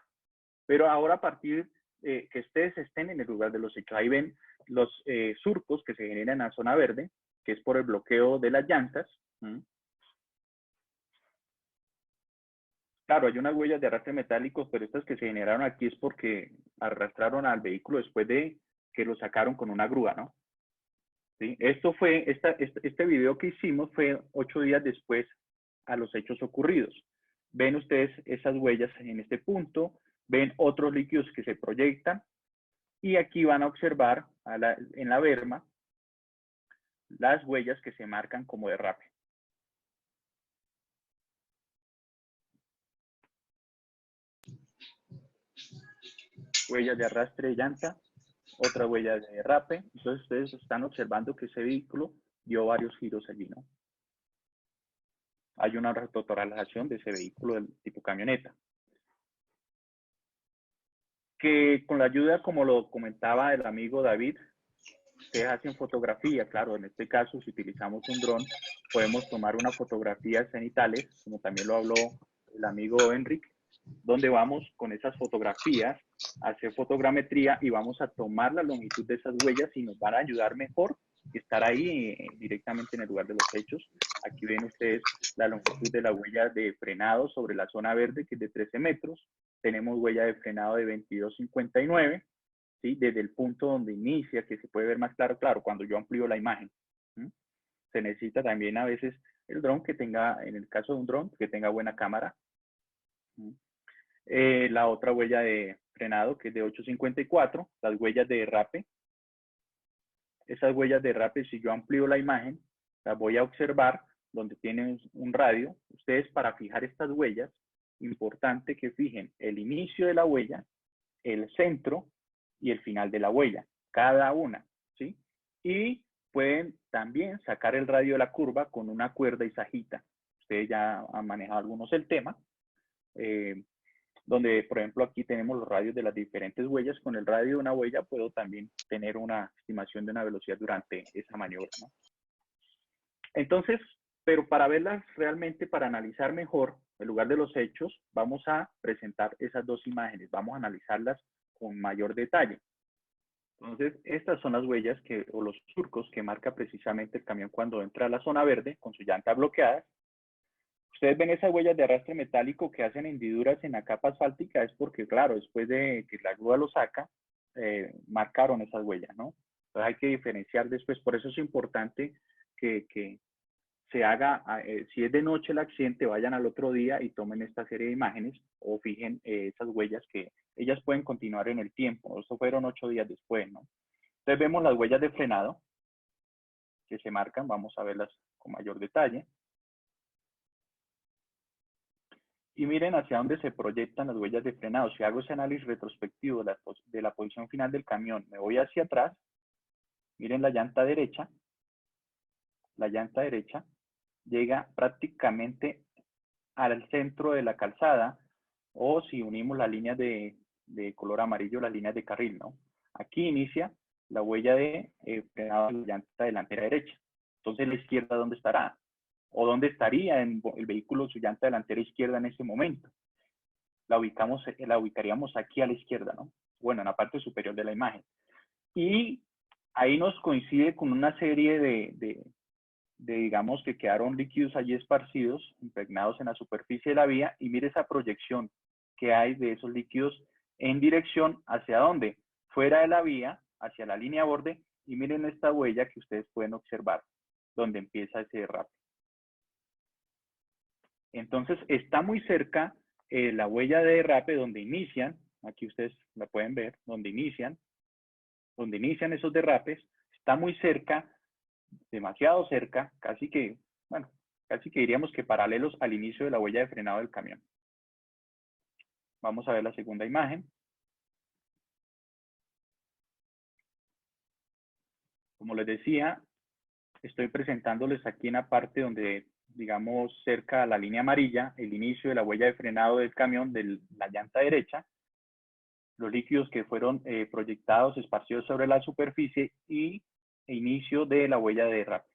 Pero ahora a partir que ustedes estén en el lugar de los hechos, ahí ven los surcos que se generan en la zona verde, que es por el bloqueo de las llantas. Claro, hay unas huellas de arrastre metálicos, pero estas que se generaron aquí es porque arrastraron al vehículo después de que lo sacaron con una grúa, ¿no? ¿Sí? Esto fue, este video que hicimos fue 8 días después a los hechos ocurridos. Ven ustedes esas huellas en este punto, ven otros líquidos que se proyectan y aquí van a observar en la berma las huellas que se marcan como derrape. Huellas de arrastre de llanta, otra huella de derrape. Entonces ustedes están observando que ese vehículo dio varios giros allí, ¿no? Hay una rotoralación de ese vehículo del tipo camioneta. Que con la ayuda, como lo comentaba el amigo David, ustedes hacen fotografía. Claro, en este caso, si utilizamos un dron, podemos tomar una fotografía cenitales, como también lo habló el amigo Enrique, donde vamos con esas fotografías a hacer fotogrametría y vamos a tomar la longitud de esas huellas y nos van a ayudar mejor que estar ahí directamente en el lugar de los hechos. Aquí ven ustedes la longitud de la huella de frenado sobre la zona verde, que es de 13 metros. Tenemos huella de frenado de 22,59, ¿sí? Desde el punto donde inicia, que se puede ver más claro, cuando yo amplío la imagen. ¿Sí? Se necesita también a veces el dron que tenga, en el caso de un dron, que tenga buena cámara. ¿Sí? La otra huella de frenado, que es de 8,54, las huellas de derrape. Esas huellas de derrape, si yo amplío la imagen, las voy a observar donde tienen un radio. Ustedes, para fijar estas huellas, importante que fijen el inicio de la huella, el centro y el final de la huella, cada una, ¿sí? Y pueden también sacar el radio de la curva con una cuerda y sajita. Ustedes ya han manejado algunos el tema, donde, por ejemplo, aquí tenemos los radios de las diferentes huellas. Con el radio de una huella puedo también tener una estimación de una velocidad durante esa maniobra, ¿no? Entonces, pero para verlas realmente, para analizar mejor el lugar de los hechos, vamos a presentar esas dos imágenes, vamos a analizarlas con mayor detalle. Entonces, estas son las huellas o los surcos que marca precisamente el camión cuando entra a la zona verde con su llanta bloqueada. Ustedes ven esas huellas de arrastre metálico que hacen hendiduras en la capa asfáltica, es porque, claro, después de que la grúa lo saca, marcaron esas huellas, ¿no? Entonces hay que diferenciar después, por eso es importante que se haga, si es de noche el accidente, vayan al otro día y tomen esta serie de imágenes o fijen esas huellas que ellas pueden continuar en el tiempo. Eso fueron 8 días después, ¿no? Entonces vemos las huellas de frenado que se marcan, vamos a verlas con mayor detalle. Y miren hacia dónde se proyectan las huellas de frenado. Si hago ese análisis retrospectivo de la posición final del camión, me voy hacia atrás, miren la llanta derecha llega prácticamente al centro de la calzada, o si unimos las líneas de color amarillo, las líneas de carril, ¿no? Aquí inicia la huella de frenado de la llanta delantera derecha. Entonces, la izquierda, ¿dónde estará? ¿O dónde estaría el vehículo su llanta delantera izquierda en ese momento? La ubicaríamos aquí a la izquierda, ¿no? Bueno, en la parte superior de la imagen. Y ahí nos coincide con una serie digamos, que quedaron líquidos allí esparcidos, impregnados en la superficie de la vía, y mire esa proyección que hay de esos líquidos en dirección hacia dónde, fuera de la vía, hacia la línea borde, y miren esta huella que ustedes pueden observar, donde empieza ese derrape. Entonces, está muy cerca la huella de derrape donde inician, aquí ustedes la pueden ver, donde inician esos derrapes, está muy cerca, demasiado cerca, casi que diríamos que paralelos al inicio de la huella de frenado del camión. Vamos a ver la segunda imagen. Como les decía, estoy presentándoles aquí en la parte donde digamos, cerca a la línea amarilla, el inicio de la huella de frenado del camión de la llanta derecha, los líquidos que fueron proyectados, esparcidos sobre la superficie y inicio de la huella de derrape.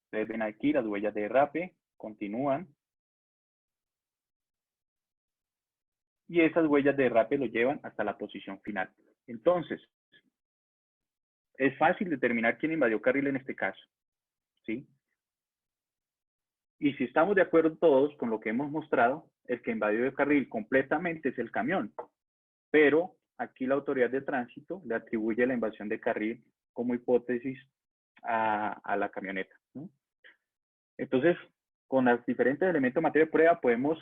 Ustedes ven aquí las huellas de derrape, continúan. Y esas huellas de derrape lo llevan hasta la posición final. Entonces, es fácil determinar quién invadió carril en este caso, ¿sí? Y si estamos de acuerdo todos con lo que hemos mostrado, el que invadió el carril completamente es el camión. Pero aquí la autoridad de tránsito le atribuye la invasión de carril como hipótesis a la camioneta, ¿no? Entonces, con los diferentes elementos de materia de prueba podemos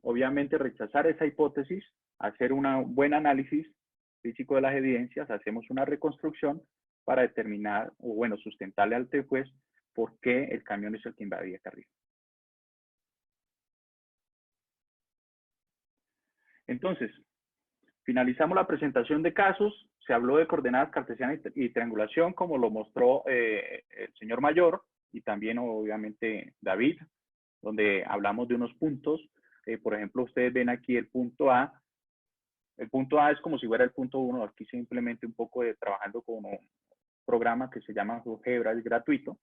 obviamente rechazar esa hipótesis, hacer un buen análisis físico de las evidencias, hacemos una reconstrucción para determinar, o bueno, sustentarle al juez por qué el camión es el que invadía carril. Entonces, finalizamos la presentación de casos, se habló de coordenadas cartesianas y triangulación, como lo mostró el señor Mayor, y también obviamente David, donde hablamos de unos puntos. Por ejemplo, ustedes ven aquí el punto A. El punto A es como si fuera el punto 1. Aquí simplemente un poco trabajando con un programa que se llama GeoGebra, es gratuito.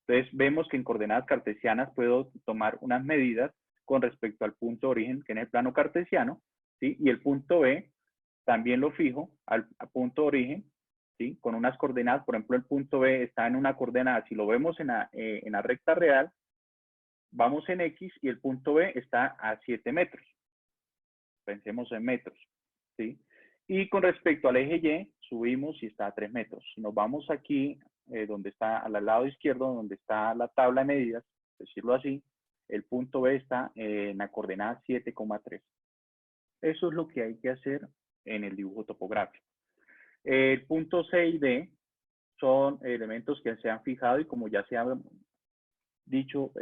Entonces vemos que en coordenadas cartesianas puedo tomar unas medidas con respecto al punto de origen, que es el plano cartesiano, ¿sí? Y el punto B también lo fijo al punto de origen, ¿sí? Con unas coordenadas. Por ejemplo, el punto B está en una coordenada. Si lo vemos en la recta real, vamos en X y el punto B está a 7 metros. Pensemos en metros, ¿sí? Y con respecto al eje Y, subimos y está a 3 metros. Si nos vamos aquí, donde está al lado izquierdo, donde está la tabla de medidas, decirlo así, el punto B está en la coordenada 7,3. Eso es lo que hay que hacer en el dibujo topográfico. El punto C y D son elementos que se han fijado y como ya se ha dicho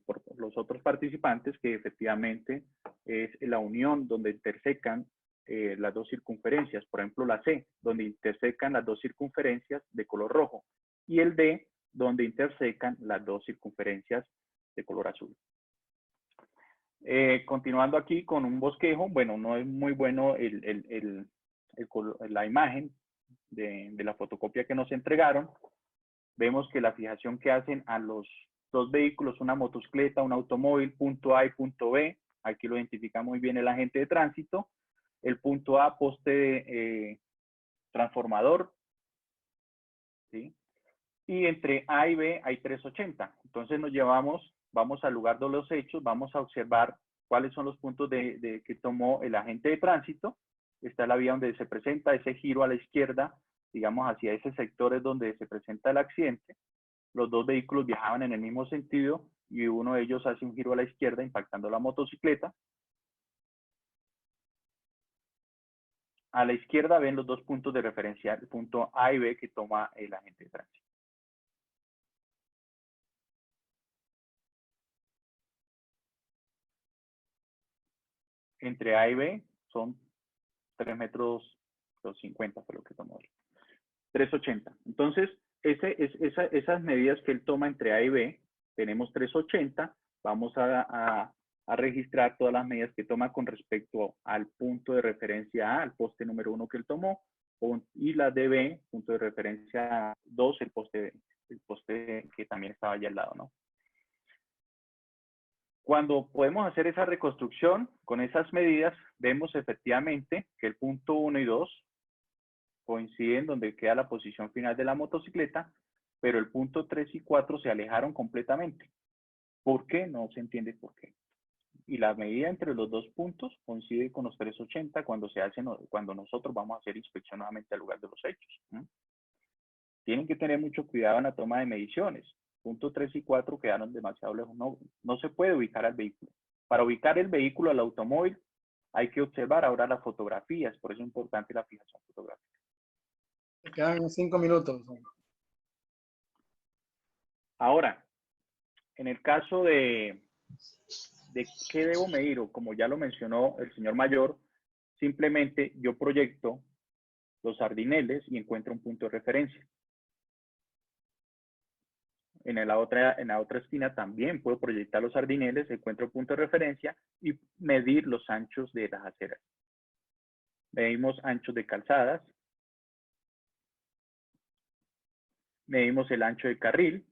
por los otros participantes, que efectivamente es la unión donde intersecan las dos circunferencias, por ejemplo la C, donde intersecan las dos circunferencias de color rojo, y el D, donde intersecan las dos circunferencias de color azul. Continuando aquí con un bosquejo, bueno, no es muy bueno la imagen de la fotocopia que nos entregaron. Vemos que la fijación que hacen a los dos vehículos, una motocicleta, un automóvil, punto A y punto B, aquí lo identifica muy bien el agente de tránsito. El punto A, poste transformador, ¿sí? Y entre A y B hay 380. Entonces vamos al lugar de los hechos, vamos a observar cuáles son los puntos que tomó el agente de tránsito. Está la vía donde se presenta ese giro a la izquierda, digamos hacia ese sector es donde se presenta el accidente. Los dos vehículos viajaban en el mismo sentido y uno de ellos hace un giro a la izquierda impactando la motocicleta. A la izquierda ven los dos puntos de referencia, el punto A y B que toma el agente de tránsito. Entre A y B son 3 metros 50 fue lo que tomó él. 380. Entonces, esas medidas que él toma entre A y B, tenemos 380, vamos a registrar todas las medidas que toma con respecto al punto de referencia A, al poste número 1 que él tomó, y la de B, punto de referencia 2, el poste que también estaba allá al lado, ¿no? Cuando podemos hacer esa reconstrucción con esas medidas, vemos efectivamente que el punto 1 y 2 coinciden donde queda la posición final de la motocicleta, pero el punto 3 y 4 se alejaron completamente. ¿Por qué? No se entiende por qué. Y la medida entre los dos puntos coincide con los 380 cuando nosotros vamos a hacer inspección nuevamente al lugar de los hechos. Tienen que tener mucho cuidado en la toma de mediciones. Punto 3 y 4 quedaron demasiado lejos. No se puede ubicar al vehículo. Para ubicar el vehículo al automóvil hay que observar ahora las fotografías. Por eso es importante la fijación fotográfica. Quedan 5 minutos. Ahora, en el caso de qué debo medir, o como ya lo mencionó el señor Mayor, simplemente yo proyecto los sardineles y encuentro un punto de referencia. En la otra esquina también puedo proyectar los sardineles, encuentro punto de referencia y medir los anchos de las aceras. Medimos anchos de calzadas. Medimos el ancho de carril.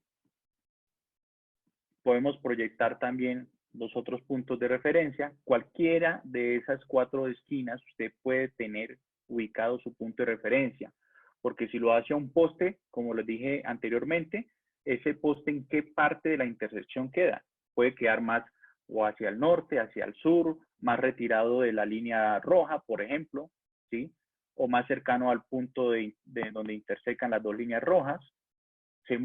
Podemos proyectar también los otros puntos de referencia. Cualquiera de esas 4 esquinas usted puede tener ubicado su punto de referencia. Porque si lo hace a un poste, como les dije anteriormente, ese poste en qué parte de la intersección queda. Puede quedar más o hacia el norte, hacia el sur, más retirado de la línea roja, por ejemplo, ¿sí? O más cercano al punto de donde intersecan las 2 líneas rojas. Si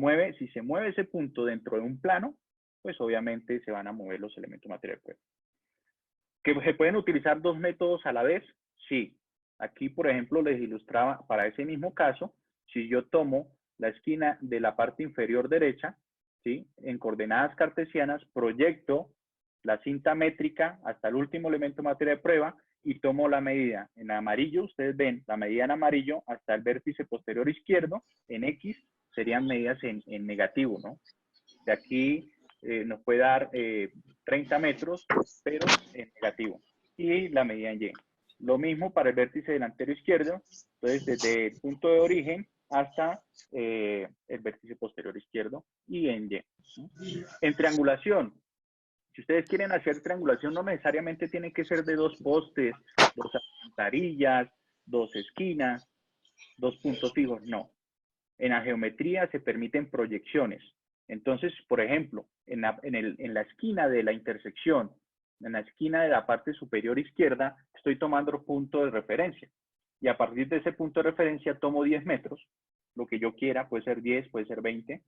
se mueve ese punto dentro de un plano, pues obviamente se van a mover los elementos materiales. ¿Que se pueden utilizar 2 métodos a la vez? Sí. Aquí, por ejemplo, les ilustraba para ese mismo caso, si yo tomo la esquina de la parte inferior derecha, ¿sí? En coordenadas cartesianas, proyecto la cinta métrica hasta el último elemento materia de prueba y tomo la medida en amarillo. Ustedes ven la medida en amarillo hasta el vértice posterior izquierdo, en X, serían medidas en negativo, ¿no? De aquí nos puede dar 30 metros, pero en negativo. Y la medida en Y. Lo mismo para el vértice delantero izquierdo. Entonces, desde el punto de origen hasta el vértice posterior izquierdo y en Y. En triangulación, si ustedes quieren hacer triangulación, no necesariamente tiene que ser de 2 postes, 2 alcantarillas, 2 esquinas, 2 puntos fijos, no. En la geometría se permiten proyecciones. Entonces, por ejemplo, en la esquina de la intersección, en la esquina de la parte superior izquierda, estoy tomando punto de referencia. Y a partir de ese punto de referencia tomo 10 metros, lo que yo quiera, puede ser 10, puede ser 20.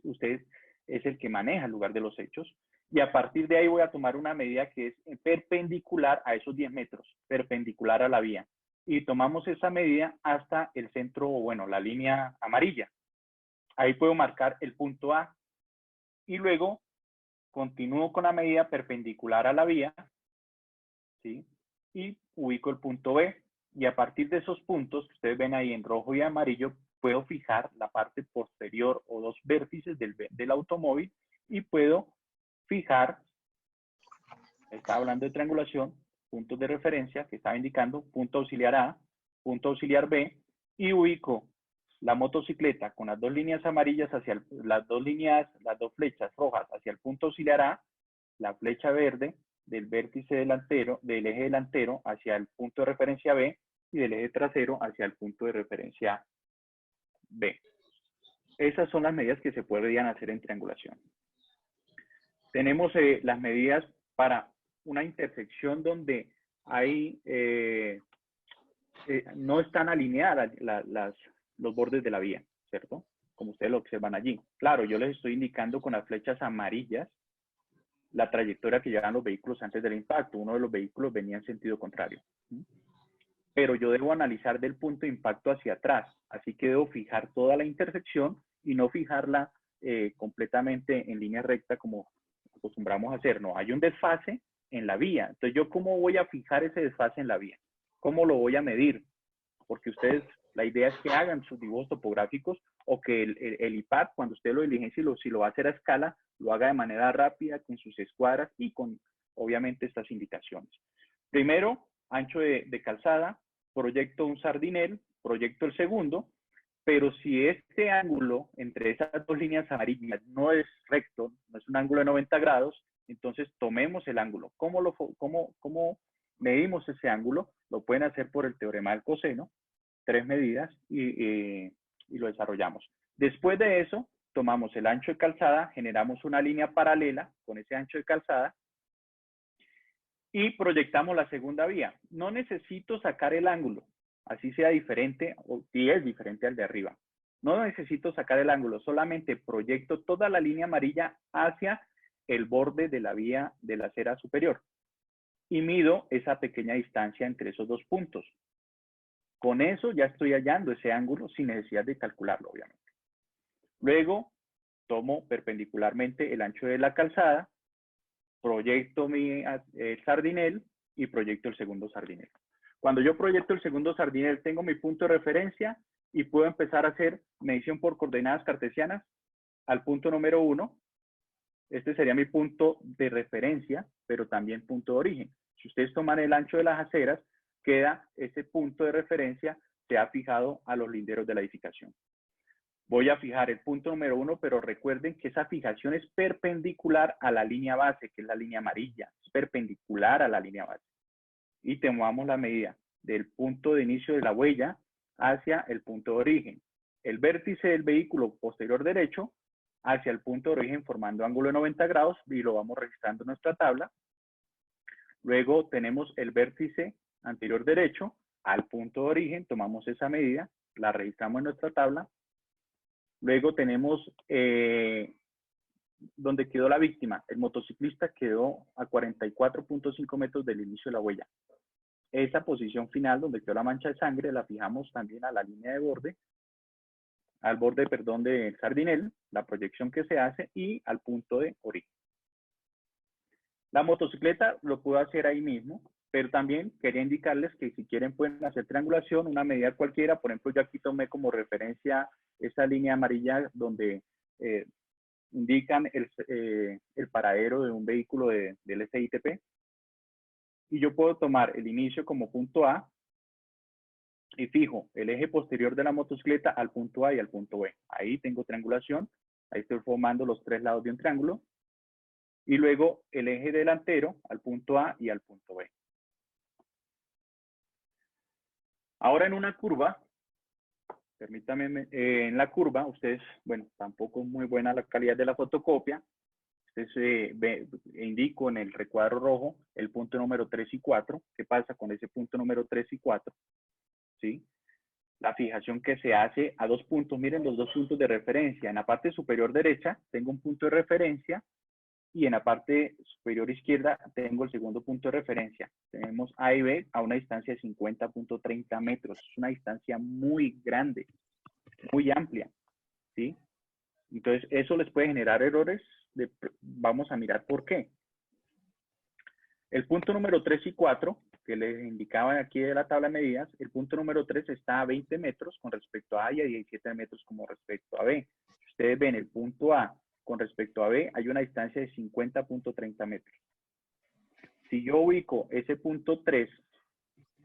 Usted es el que maneja el lugar de los hechos. Y a partir de ahí voy a tomar una medida que es perpendicular a esos 10 metros, perpendicular a la vía. Y tomamos esa medida hasta el centro, o bueno, la línea amarilla. Ahí puedo marcar el punto A. Y luego continúo con la medida perpendicular a la vía, ¿sí? Y ubico el punto B. Y a partir de esos puntos que ustedes ven ahí en rojo y amarillo, puedo fijar la parte posterior o 2 vértices del automóvil y puedo fijar, estaba hablando de triangulación, puntos de referencia que estaba indicando, punto auxiliar A, punto auxiliar B, y ubico la motocicleta con las 2 líneas amarillas hacia las 2 flechas rojas hacia el punto auxiliar A, la flecha verde del vértice delantero, del eje delantero hacia el punto de referencia B y del eje trasero hacia el punto de referencia B. Esas son las medidas que se podrían hacer en triangulación. Tenemos las medidas para una intersección donde hay, no están alineadas los bordes de la vía, ¿cierto? Como ustedes lo observan allí. Claro, yo les estoy indicando con las flechas amarillas la trayectoria que llevan los vehículos antes del impacto. Uno de los vehículos venía en sentido contrario. Pero yo debo analizar del punto de impacto hacia atrás. Así que debo fijar toda la intersección y no fijarla completamente en línea recta como acostumbramos a hacer. No, hay un desfase en la vía. Entonces, ¿yo cómo voy a fijar ese desfase en la vía? ¿Cómo lo voy a medir? Porque ustedes, la idea es que hagan sus dibujos topográficos o que el IPAD, cuando usted lo diligencie, si lo va a hacer a escala, lo haga de manera rápida con sus escuadras y con, obviamente, estas indicaciones. Primero, ancho de calzada, proyecto un sardinel, proyecto el segundo, pero si este ángulo entre esas 2 líneas amarillas no es recto, no es un ángulo de 90 grados, entonces tomemos el ángulo. ¿Cómo medimos ese ángulo? Lo pueden hacer por el teorema del coseno, 3 medidas y lo desarrollamos. Después de eso, tomamos el ancho de calzada, generamos una línea paralela con ese ancho de calzada y proyectamos la segunda vía. No necesito sacar el ángulo, así sea diferente o si es diferente al de arriba. No necesito sacar el ángulo, solamente proyecto toda la línea amarilla hacia el borde de la vía de la acera superior y mido esa pequeña distancia entre esos 2 puntos. Con eso ya estoy hallando ese ángulo sin necesidad de calcularlo, obviamente. Luego, tomo perpendicularmente el ancho de la calzada, proyecto el sardinel y proyecto el segundo sardinel. Cuando yo proyecto el segundo sardinel, tengo mi punto de referencia y puedo empezar a hacer medición por coordenadas cartesianas al punto número 1. Este sería mi punto de referencia, pero también punto de origen. Si ustedes toman el ancho de las aceras, queda ese punto de referencia, se ha fijado a los linderos de la edificación. Voy a fijar el punto número 1, pero recuerden que esa fijación es perpendicular a la línea base, que es la línea amarilla. Es perpendicular a la línea base. Y tomamos la medida del punto de inicio de la huella hacia el punto de origen. El vértice del vehículo posterior derecho hacia el punto de origen formando ángulo de 90 grados y lo vamos registrando en nuestra tabla. Luego tenemos el vértice anterior derecho al punto de origen, tomamos esa medida, la registramos en nuestra tabla. Luego tenemos donde quedó la víctima. El motociclista quedó a 44.5 metros del inicio de la huella. Esa posición final donde quedó la mancha de sangre la fijamos también a la línea de borde, al borde, perdón, del sardinel, la proyección que se hace y al punto de origen. La motocicleta lo puedo hacer ahí mismo, pero también quería indicarles que si quieren pueden hacer triangulación, una medida cualquiera. Por ejemplo, yo aquí tomé como referencia esa línea amarilla donde indican el paradero de un vehículo del SITP. Y yo puedo tomar el inicio como punto A y fijo el eje posterior de la motocicleta al punto A y al punto B. Ahí tengo triangulación, ahí estoy formando los tres lados de un triángulo. Y luego el eje delantero al punto A y al punto B. Ahora en una curva, permítanme, en la curva, ustedes, bueno, tampoco es muy buena la calidad de la fotocopia. Ustedes indico en el recuadro rojo el punto número 3 y 4. ¿Qué pasa con ese punto número 3 y 4? ¿Sí? La fijación que se hace a dos puntos. Miren los dos puntos de referencia. En la parte superior derecha tengo un punto de referencia y en la parte superior izquierda tengo el segundo punto de referencia. Tenemos A y B a una distancia de 50.30 metros. Es una distancia muy grande, muy amplia, ¿sí? Entonces, eso les puede generar errores. Vamos a mirar por qué. El punto número 3 y 4, que les indicaba aquí de la tabla de medidas, el punto número 3 está a 20 metros con respecto a A y a 17 metros como respecto a B. Si ustedes ven el punto A con respecto a B, hay una distancia de 50.30 metros. Si yo ubico ese punto 3,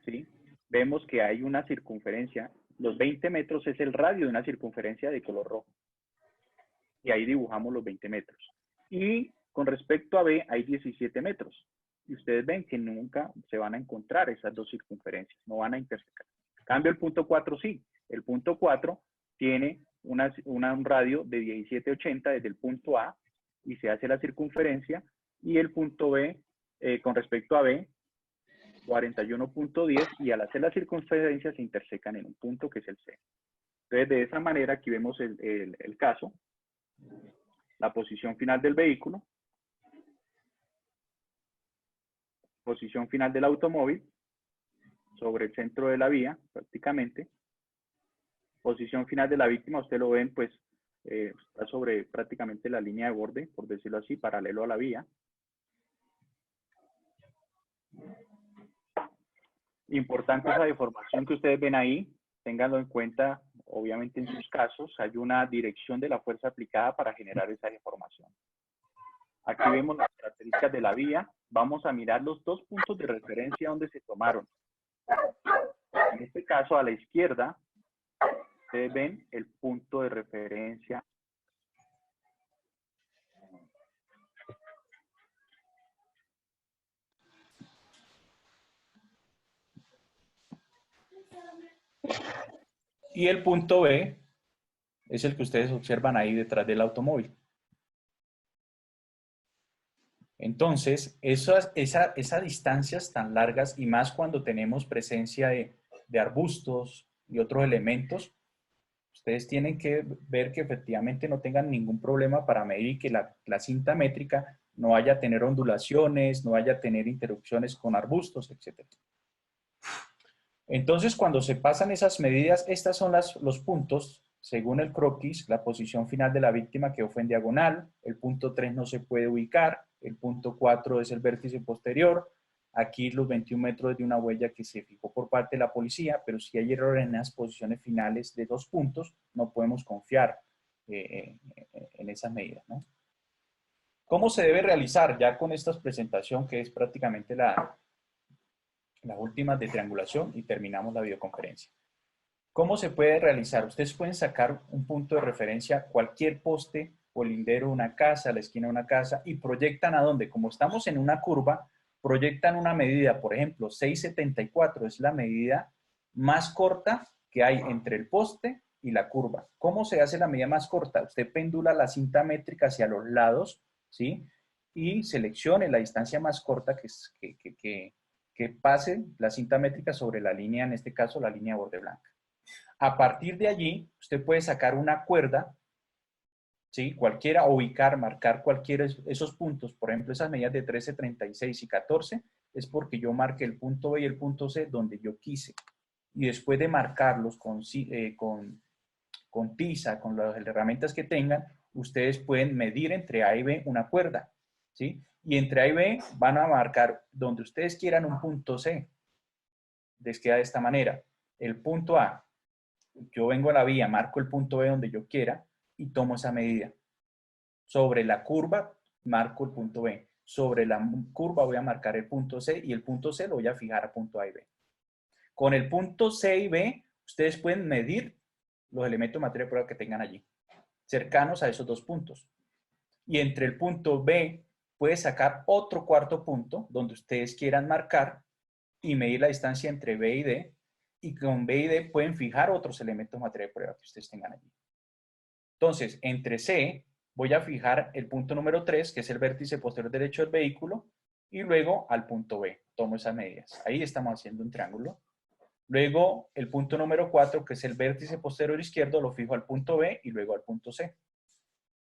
¿sí? Vemos que hay una circunferencia. Los 20 metros es el radio de una circunferencia de color rojo. Y ahí dibujamos los 20 metros. Y con respecto a B hay 17 metros. Y ustedes ven que nunca se van a encontrar esas dos circunferencias, no van a intersecar. En cambio, el punto 4 sí. El punto 4 tiene un radio de 17.80 desde el punto A y se hace la circunferencia. Y el punto B, con respecto a B, 41.10 y al hacer la circunferencia se intersecan en un punto que es el C. Entonces, de esa manera, aquí vemos el caso. La posición final del vehículo, posición final del automóvil, sobre el centro de la vía, prácticamente. Posición final de la víctima, ustedes lo ven, pues, está sobre prácticamente la línea de borde, por decirlo así, paralelo a la vía. Importante esa deformación que ustedes ven ahí, ténganlo en cuenta, obviamente en sus casos, hay una dirección de la fuerza aplicada para generar esa deformación. Aquí vemos las características de la vía. Vamos a mirar los dos puntos de referencia donde se tomaron. En este caso, a la izquierda, ustedes ven el punto de referencia. Y el punto B es el que ustedes observan ahí detrás del automóvil. Entonces, esas distancias tan largas, y más cuando tenemos presencia de arbustos y otros elementos, ustedes tienen que ver que efectivamente no tengan ningún problema para medir y que la cinta métrica no vaya a tener ondulaciones, no vaya a tener interrupciones con arbustos, etc. Entonces, cuando se pasan esas medidas, estos son los puntos. Según el croquis, la posición final de la víctima quedó fue en diagonal, el punto 3 no se puede ubicar, el punto 4 es el vértice posterior, aquí los 21 metros de una huella que se fijó por parte de la policía, pero si hay errores en las posiciones finales de dos puntos, no podemos confiar en esas medidas, ¿no? ¿Cómo se debe realizar? Ya con esta presentación, que es prácticamente la última de triangulación, y terminamos la videoconferencia. ¿Cómo se puede realizar? Ustedes pueden sacar un punto de referencia, cualquier poste o lindero de una casa, la esquina de una casa, y proyectan a dónde. Como estamos en una curva, proyectan una medida, por ejemplo, 6,74 es la medida más corta que hay entre el poste y la curva. ¿Cómo se hace la medida más corta? Usted pendula la cinta métrica hacia los lados, ¿sí? Y seleccione la distancia más corta que pase la cinta métrica sobre la línea, en este caso la línea borde blanca. A partir de allí, usted puede sacar una cuerda, ¿sí? Cualquiera, ubicar, marcar cualquiera de esos puntos. Por ejemplo, esas medidas de 13, 36 y 14 es porque yo marqué el punto B y el punto C donde yo quise. Y después de marcarlos con tiza, con las herramientas que tengan, ustedes pueden medir entre A y B una cuerda, ¿sí? Y entre A y B van a marcar donde ustedes quieran un punto C. Les queda de esta manera. El punto A, yo vengo a la vía, marco el punto B donde yo quiera y tomo esa medida. Sobre la curva, marco el punto B. Sobre la curva voy a marcar el punto C y el punto C lo voy a fijar a punto A y B. Con el punto C y B, ustedes pueden medir los elementos de materia de prueba que tengan allí, cercanos a esos dos puntos. Y entre el punto B, puede sacar otro cuarto punto donde ustedes quieran marcar y medir la distancia entre B y D. Y con B y D pueden fijar otros elementos de materia de prueba que ustedes tengan allí. Entonces, entre C voy a fijar el punto número 3, que es el vértice posterior derecho del vehículo, y luego al punto B. Tomo esas medidas. Ahí estamos haciendo un triángulo. Luego, el punto número 4, que es el vértice posterior izquierdo, lo fijo al punto B y luego al punto C.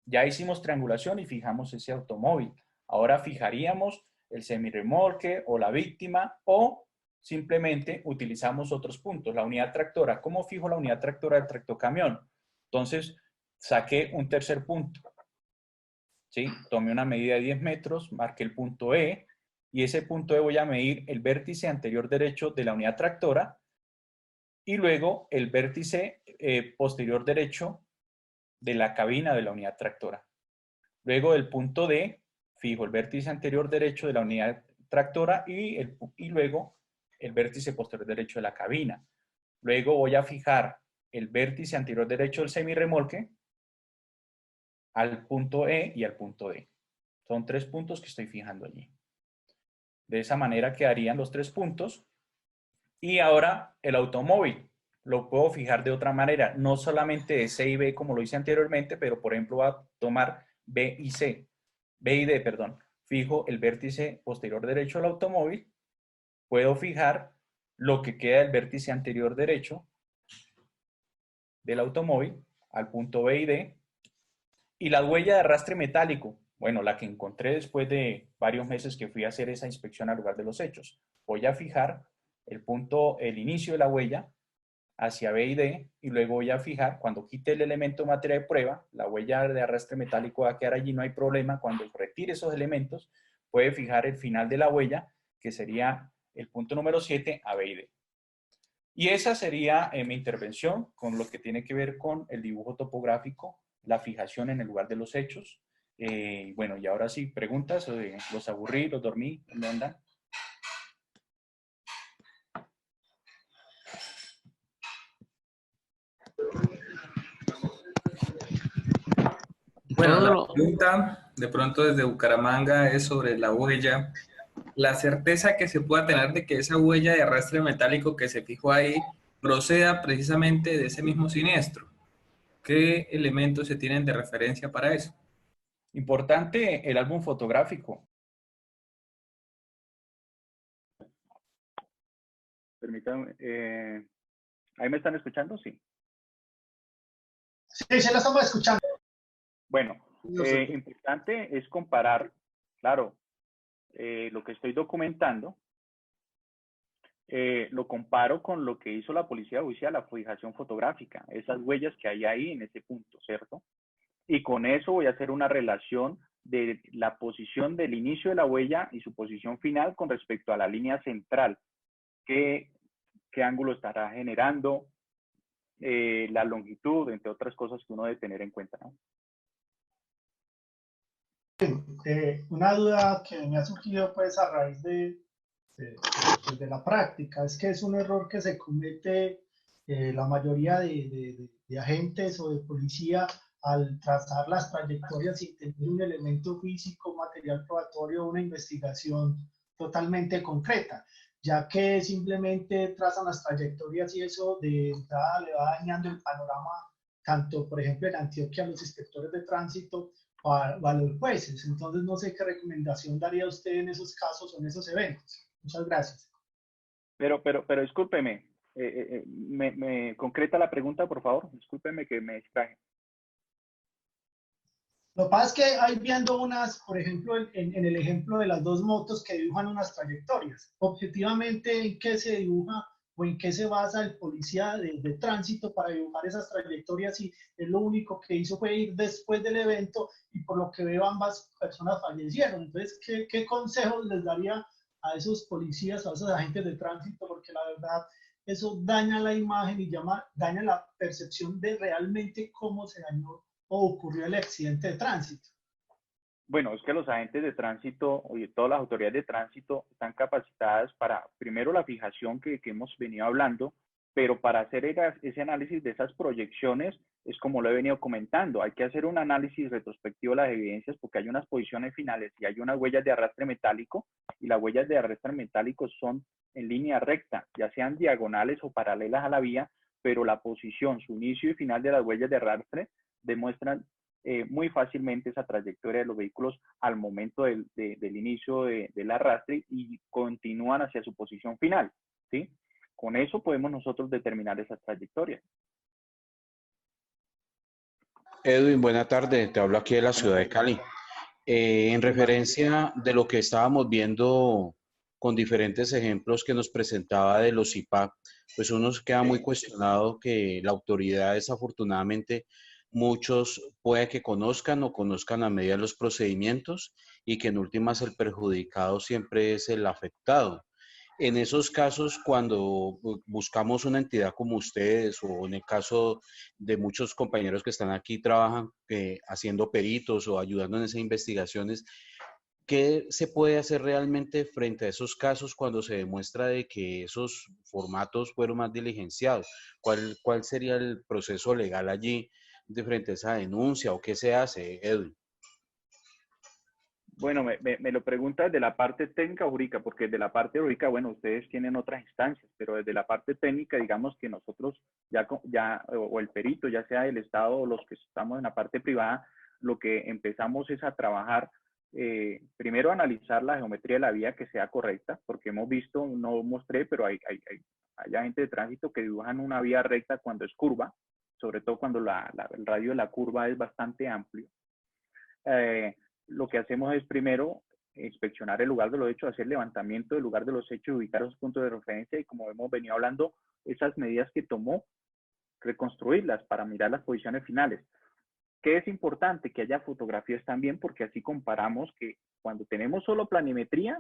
Ya hicimos triangulación y fijamos ese automóvil. Ahora fijaríamos el semirremolque o la víctima, o simplemente utilizamos otros puntos. La unidad tractora. ¿Cómo fijo la unidad tractora del tractocamión? Entonces, saqué un tercer punto. ¿Sí? Tomé una medida de 10 metros, marqué el punto E, y ese punto E voy a medir el vértice anterior derecho de la unidad tractora y luego el vértice posterior derecho de la cabina de la unidad tractora. Luego del punto D, fijo el vértice anterior derecho de la unidad tractora y luego el vértice posterior derecho de la cabina. Luego voy a fijar el vértice anterior derecho del semirremolque al punto E y al punto D. Son 3 puntos que estoy fijando allí. De esa manera quedarían los 3 puntos. Y ahora el automóvil lo puedo fijar de otra manera, no solamente de C y B como lo hice anteriormente, pero por ejemplo voy a tomar B y D, perdón. Fijo el vértice posterior derecho del automóvil, puedo fijar lo que queda del vértice anterior derecho del automóvil al punto B y D. Y la huella de arrastre metálico, bueno, la que encontré después de varios meses que fui a hacer esa inspección al lugar de los hechos. Voy a fijar el inicio de la huella hacia B y D, y luego voy a fijar, cuando quite el elemento de materia de prueba, la huella de arrastre metálico va a quedar allí, no hay problema. Cuando retire esos elementos, puede fijar el final de la huella, que sería el punto número 7 a B y D. Y esa sería mi intervención con lo que tiene que ver con el dibujo topográfico, la fijación en el lugar de los hechos. Bueno, y ahora sí, preguntas, los aburrí, los dormí, ¿dónde andan? Bueno, la pregunta de pronto desde Bucaramanga es sobre la huella. La certeza que se pueda tener de que esa huella de arrastre metálico que se fijó ahí proceda precisamente de ese mismo siniestro. ¿Qué elementos se tienen de referencia para eso? Importante el álbum fotográfico. Permítanme, ¿ahí me están escuchando? Sí. Sí, se lo estamos escuchando. Bueno, importante es comparar, claro, lo que estoy documentando, lo comparo con lo que hizo la policía judicial, la fijación fotográfica, esas huellas que hay ahí en ese punto, ¿cierto? Y con eso voy a hacer una relación de la posición del inicio de la huella y su posición final con respecto a la línea central. ¿Qué ángulo estará generando? la longitud, entre otras cosas que uno debe tener en cuenta, ¿no? Una duda que me ha surgido pues a raíz de la práctica es que es un error que se comete la mayoría de agentes o de policía al trazar las trayectorias sin tener un elemento físico, material probatorio, una investigación totalmente concreta, ya que simplemente trazan las trayectorias y eso de entrada le va dañando el panorama, tanto por ejemplo en Antioquia a los inspectores de tránsito o a los jueces. Entonces no sé qué recomendación daría usted en esos casos o en esos eventos. Muchas gracias. Pero discúlpeme, me concreta la pregunta, por favor. Discúlpeme que me distraje. Lo que pasa es que hay viendo unas, por ejemplo, en el ejemplo de las dos motos que dibujan unas trayectorias. Objetivamente, ¿en qué se dibuja o en qué se basa el policía de tránsito para dibujar esas trayectorias? Y es lo único que hizo fue ir después del evento y por lo que veo ambas personas fallecieron. Entonces, ¿qué consejos les daría a esos policías, a esos agentes de tránsito? Porque la verdad, eso daña la imagen y daña la percepción de realmente cómo se dañó o ocurrió el accidente de tránsito. Bueno, es que los agentes de tránsito y todas las autoridades de tránsito están capacitadas para, primero, la fijación que hemos venido hablando, pero para hacer ese análisis de esas proyecciones, es como lo he venido comentando, hay que hacer un análisis retrospectivo de las evidencias porque hay unas posiciones finales y hay unas huellas de arrastre metálico, y las huellas de arrastre metálico son en línea recta, ya sean diagonales o paralelas a la vía, pero la posición, su inicio y final de las huellas de arrastre demuestran muy fácilmente esa trayectoria de los vehículos al momento del inicio del arrastre y continúan hacia su posición final, ¿sí? Con eso podemos nosotros determinar esas trayectorias. Edwin, buena tarde. Te hablo aquí de la ciudad de Cali. En referencia de lo que estábamos viendo con diferentes ejemplos que nos presentaba de los IPA, pues uno se queda muy cuestionado que la autoridad, desafortunadamente, muchos puede que conozcan o conozcan a medida los procedimientos y que en últimas el perjudicado siempre es el afectado. En esos casos, cuando buscamos una entidad como ustedes o en el caso de muchos compañeros que están aquí, trabajan haciendo peritos o ayudando en esas investigaciones, ¿qué se puede hacer realmente frente a esos casos cuando se demuestra de que esos formatos fueron más diligenciados? ¿Cuál sería el proceso legal allí de frente a esa denuncia o qué se hace, Edwin? Bueno, me lo preguntas de la parte técnica o jurídica, porque de la parte jurídica, bueno, ustedes tienen otras instancias, pero desde la parte técnica, digamos que nosotros o el perito, ya sea el Estado o los que estamos en la parte privada, lo que empezamos es a trabajar, primero analizar la geometría de la vía que sea correcta, porque hemos visto, no mostré, pero hay agentes de tránsito que dibujan una vía recta cuando es curva, sobre todo cuando el radio de la curva es bastante amplio. Lo que hacemos es primero inspeccionar el lugar de los hechos, hacer levantamiento del lugar de los hechos, ubicar esos puntos de referencia y, como hemos venido hablando, esas medidas que tomó, reconstruirlas para mirar las posiciones finales. ¿Qué es importante? Que haya fotografías también, porque así comparamos que cuando tenemos solo planimetría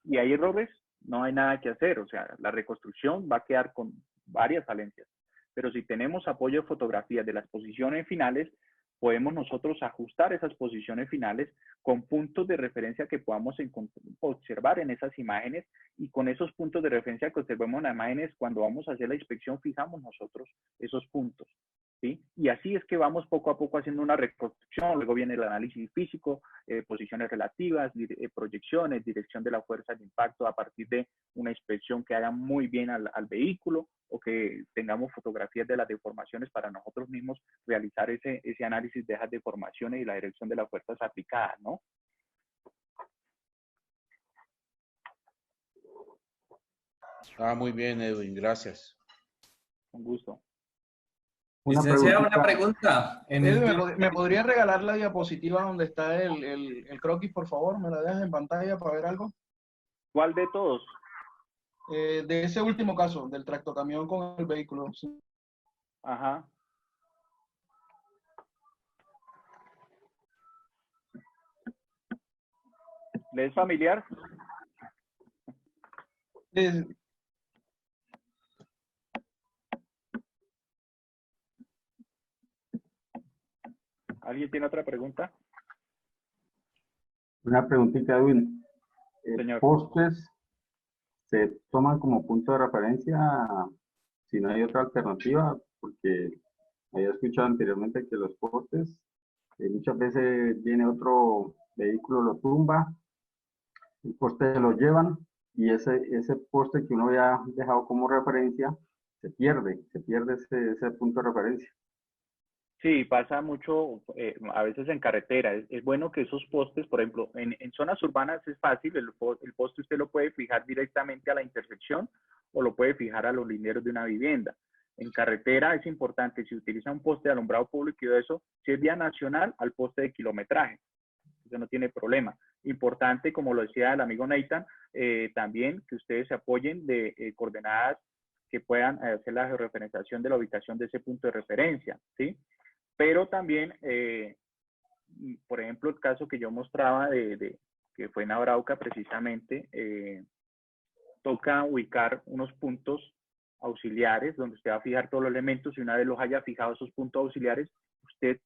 y hay errores, no hay nada que hacer. O sea, la reconstrucción va a quedar con varias falencias. Pero si tenemos apoyo de fotografías de las posiciones finales, podemos nosotros ajustar esas posiciones finales con puntos de referencia que podamos observar en esas imágenes, y con esos puntos de referencia que observemos en las imágenes, cuando vamos a hacer la inspección, fijamos nosotros esos puntos, ¿sí? Y así es que vamos poco a poco haciendo una reconstrucción. Luego viene el análisis físico, posiciones relativas, proyecciones, dirección de la fuerza de impacto a partir de una inspección que haga muy bien al vehículo, o que tengamos fotografías de las deformaciones para nosotros mismos realizar ese análisis de esas deformaciones y la dirección de las fuerzas aplicadas, ¿no? Muy bien, Edwin, gracias. Con gusto. Licenciado, una pregunta. Edwin, ¿me podría regalar la diapositiva donde está el croquis, por favor? ¿Me la dejas en pantalla para ver algo? ¿Cuál de todos? De ese último caso, del tractocamión con el vehículo. Sí. Ajá. ¿Le es familiar? ¿Alguien tiene otra pregunta? Una preguntita, Edwin. Señor. ¿Postes se toman como punto de referencia si no hay otra alternativa? Porque había escuchado anteriormente que los postes, muchas veces viene otro vehículo, lo tumba, el poste se lo llevan y ese poste que uno había dejado como referencia se pierde ese punto de referencia. Sí, pasa mucho a veces en carretera. Es bueno que esos postes, por ejemplo, en zonas urbanas es fácil, el poste usted lo puede fijar directamente a la intersección o lo puede fijar a los linderos de una vivienda. En carretera es importante, si utiliza un poste de alumbrado público y eso, si es vía nacional, al poste de kilometraje. Eso no tiene problema. Importante, como lo decía el amigo Nathan, también que ustedes se apoyen de coordenadas que puedan hacer la georreferenciación de la ubicación de ese punto de referencia, ¿sí? Pero también, por ejemplo, el caso que yo mostraba que fue en Arauca precisamente, toca ubicar unos puntos auxiliares donde usted va a fijar todos los elementos y una vez los haya fijado esos puntos auxiliares, usted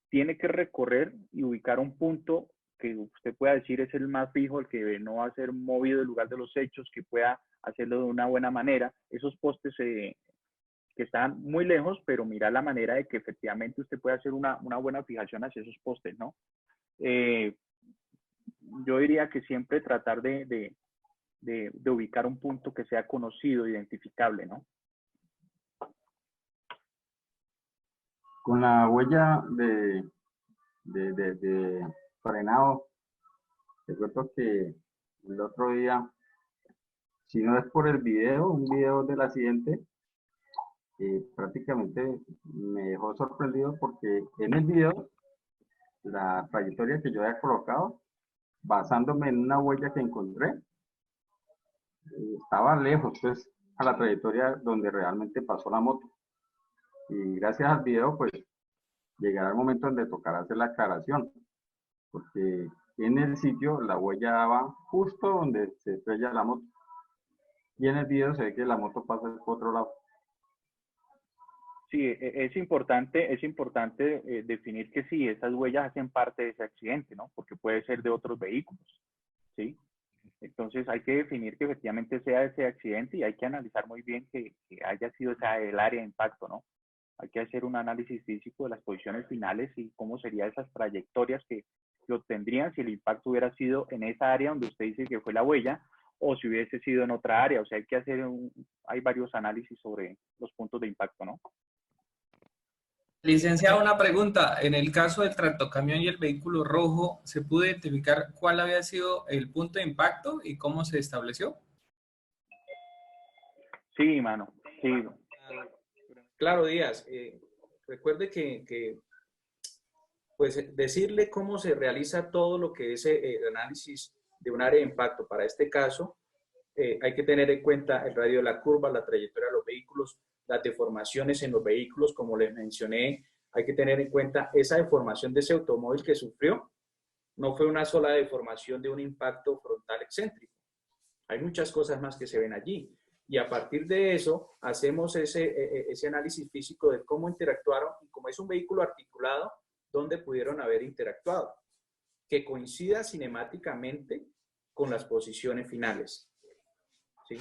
tiene que recorrer y ubicar un punto que usted pueda decir es el más fijo, el que no va a ser movido del lugar de los hechos, que pueda hacerlo de una buena manera. Esos postes que están muy lejos, pero mira la manera de que efectivamente usted puede hacer una buena fijación hacia esos postes, ¿no? Yo diría que siempre tratar de ubicar un punto que sea conocido, identificable, ¿no? Con la huella de frenado, recuerdo que el otro día, si no es por el video, un video del accidente, prácticamente me dejó sorprendido porque en el video, la trayectoria que yo había colocado, basándome en una huella que encontré, estaba lejos, pues, a la trayectoria donde realmente pasó la moto. Y gracias al video, pues, llegará el momento donde tocará hacer la aclaración, porque en el sitio la huella daba justo donde se estrella la moto. Y en el video se ve que la moto pasa por otro lado. Sí, es importante definir que sí, esas huellas hacen parte de ese accidente, ¿no? Porque puede ser de otros vehículos, ¿sí? Entonces hay que definir que efectivamente sea ese accidente y hay que analizar muy bien que haya sido el área de impacto, ¿no? Hay que hacer un análisis físico de las posiciones finales y cómo serían esas trayectorias que obtendrían si el impacto hubiera sido en esa área donde usted dice que fue la huella o si hubiese sido en otra área. O sea, hay que hacer hay varios análisis sobre los puntos de impacto, ¿no? Licenciado, una pregunta. En el caso del tractocamión y el vehículo rojo, ¿se pudo identificar cuál había sido el punto de impacto y cómo se estableció? Sí, mano. Sí. Claro, Díaz. Recuerde que pues decirle cómo se realiza todo lo que es el análisis de un área de impacto para este caso, hay que tener en cuenta el radio de la curva, la trayectoria de los vehículos, las deformaciones en los vehículos, como les mencioné, hay que tener en cuenta esa deformación de ese automóvil que sufrió. No fue una sola deformación de un impacto frontal excéntrico. Hay muchas cosas más que se ven allí. Y a partir de eso, hacemos ese análisis físico de cómo interactuaron y como es un vehículo articulado, dónde pudieron haber interactuado, que coincida cinemáticamente con las posiciones finales. ¿Sí?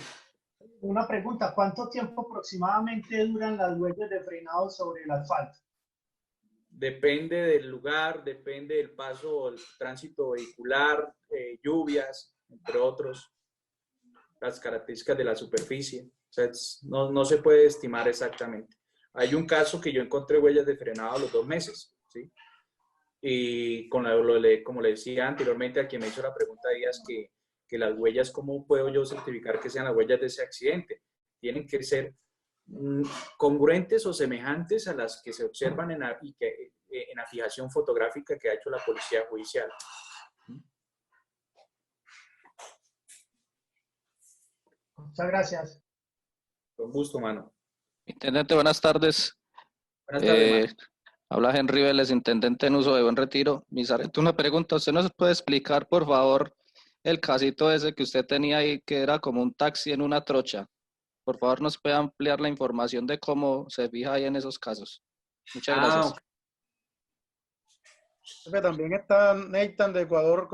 Una pregunta, ¿cuánto tiempo aproximadamente duran las huellas de frenado sobre el asfalto? Depende del lugar, depende del paso, el tránsito vehicular, lluvias, entre otros, las características de la superficie. O sea, no se puede estimar exactamente. Hay un caso que yo encontré huellas de frenado a los 2 meses, ¿sí? Y como le decía anteriormente a quien me hizo la pregunta, Díaz, que las huellas, ¿cómo puedo yo certificar que sean las huellas de ese accidente? Tienen que ser congruentes o semejantes a las que se observan en la fijación fotográfica que ha hecho la policía judicial. Muchas gracias. Con gusto, mano. Intendente, buenas tardes. Buenas tardes, mano. Habla Henry Vélez, intendente en uso de Buen Retiro. Misareto, una pregunta. ¿Usted nos puede explicar, por favor, el casito ese que usted tenía ahí, que era como un taxi en una trocha? Por favor, ¿nos puede ampliar la información de cómo se fija ahí en esos casos? Muchas gracias. Jefe, también está Nathan de Ecuador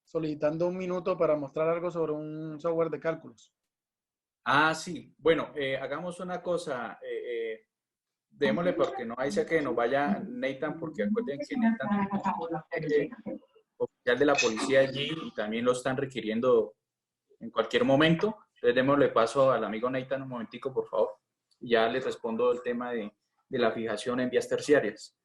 solicitando un minuto para mostrar algo sobre un software de cálculos. Ah, sí. Bueno, hagamos una cosa. Démosle porque no hay sea que nos vaya Nathan, porque acuerden que Nathan es oficial de la policía allí y también lo están requiriendo en cualquier momento. Entonces démosle paso al amigo Nathan un momentico, por favor. Y ya les respondo el tema de la fijación en vías terciarias.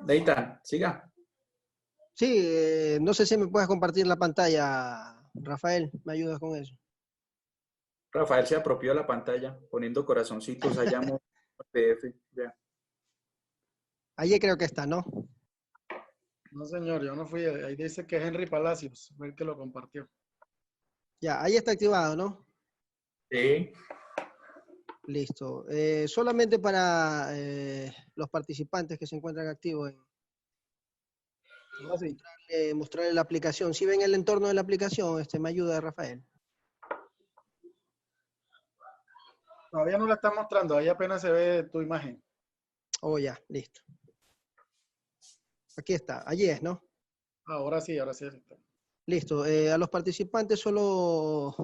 Nathan, siga. Sí, no sé si me puedes compartir la pantalla, Rafael, ¿me ayudas con eso? Rafael se apropió de la pantalla poniendo corazoncitos allá en PDF. Ya. Allí creo que está, ¿no? No, señor, yo no fui. Ahí dice que Henry Palacios fue el que lo compartió. Ya, ahí está activado, ¿no? Sí. Listo. Solamente para los participantes que se encuentran activos. Voy a mostrarle la aplicación. Si ven el entorno de la aplicación, me ayuda Rafael. Todavía no la está mostrando, ahí apenas se ve tu imagen. Oh, ya, listo. Aquí está, allí es, ¿no? Ahora sí, ahora sí. Listo. A los participantes solo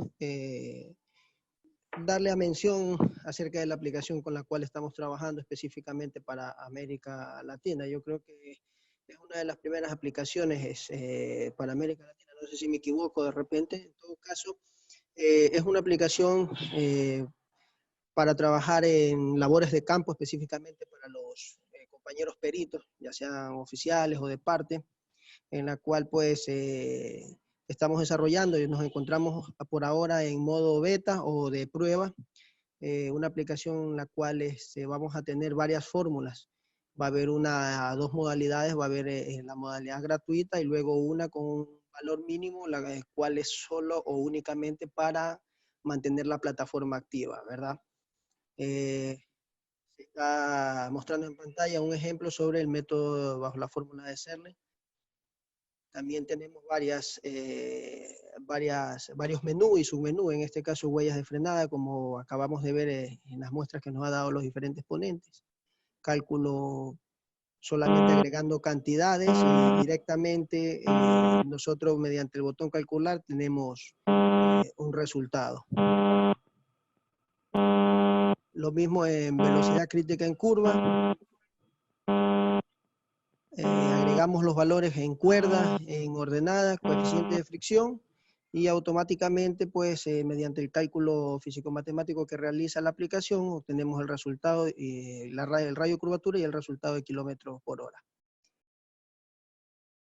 darle a mención acerca de la aplicación con la cual estamos trabajando específicamente para América Latina. Yo creo que es una de las primeras aplicaciones para América Latina. No sé si me equivoco de repente. En todo caso, es una aplicación para trabajar en labores de campo, específicamente para los compañeros peritos, ya sean oficiales o de parte, en la cual pues estamos desarrollando y nos encontramos por ahora en modo beta o de prueba, una aplicación en la cual vamos a tener varias fórmulas. Va a haber dos modalidades, va a haber la modalidad gratuita y luego una con un valor mínimo, la cual es solo o únicamente para mantener la plataforma activa, ¿verdad? Se está mostrando en pantalla un ejemplo sobre el método bajo la fórmula de Serle. También tenemos varios menús y submenús, en este caso huellas de frenada, como acabamos de ver en las muestras que nos ha dado los diferentes ponentes. Cálculo solamente agregando cantidades y directamente nosotros mediante el botón calcular tenemos un resultado. Lo mismo en velocidad crítica en curva. Agregamos los valores en cuerda, en ordenada, coeficiente de fricción y automáticamente, pues, mediante el cálculo físico-matemático que realiza la aplicación, obtenemos el resultado, el radio de curvatura y el resultado de kilómetros por hora.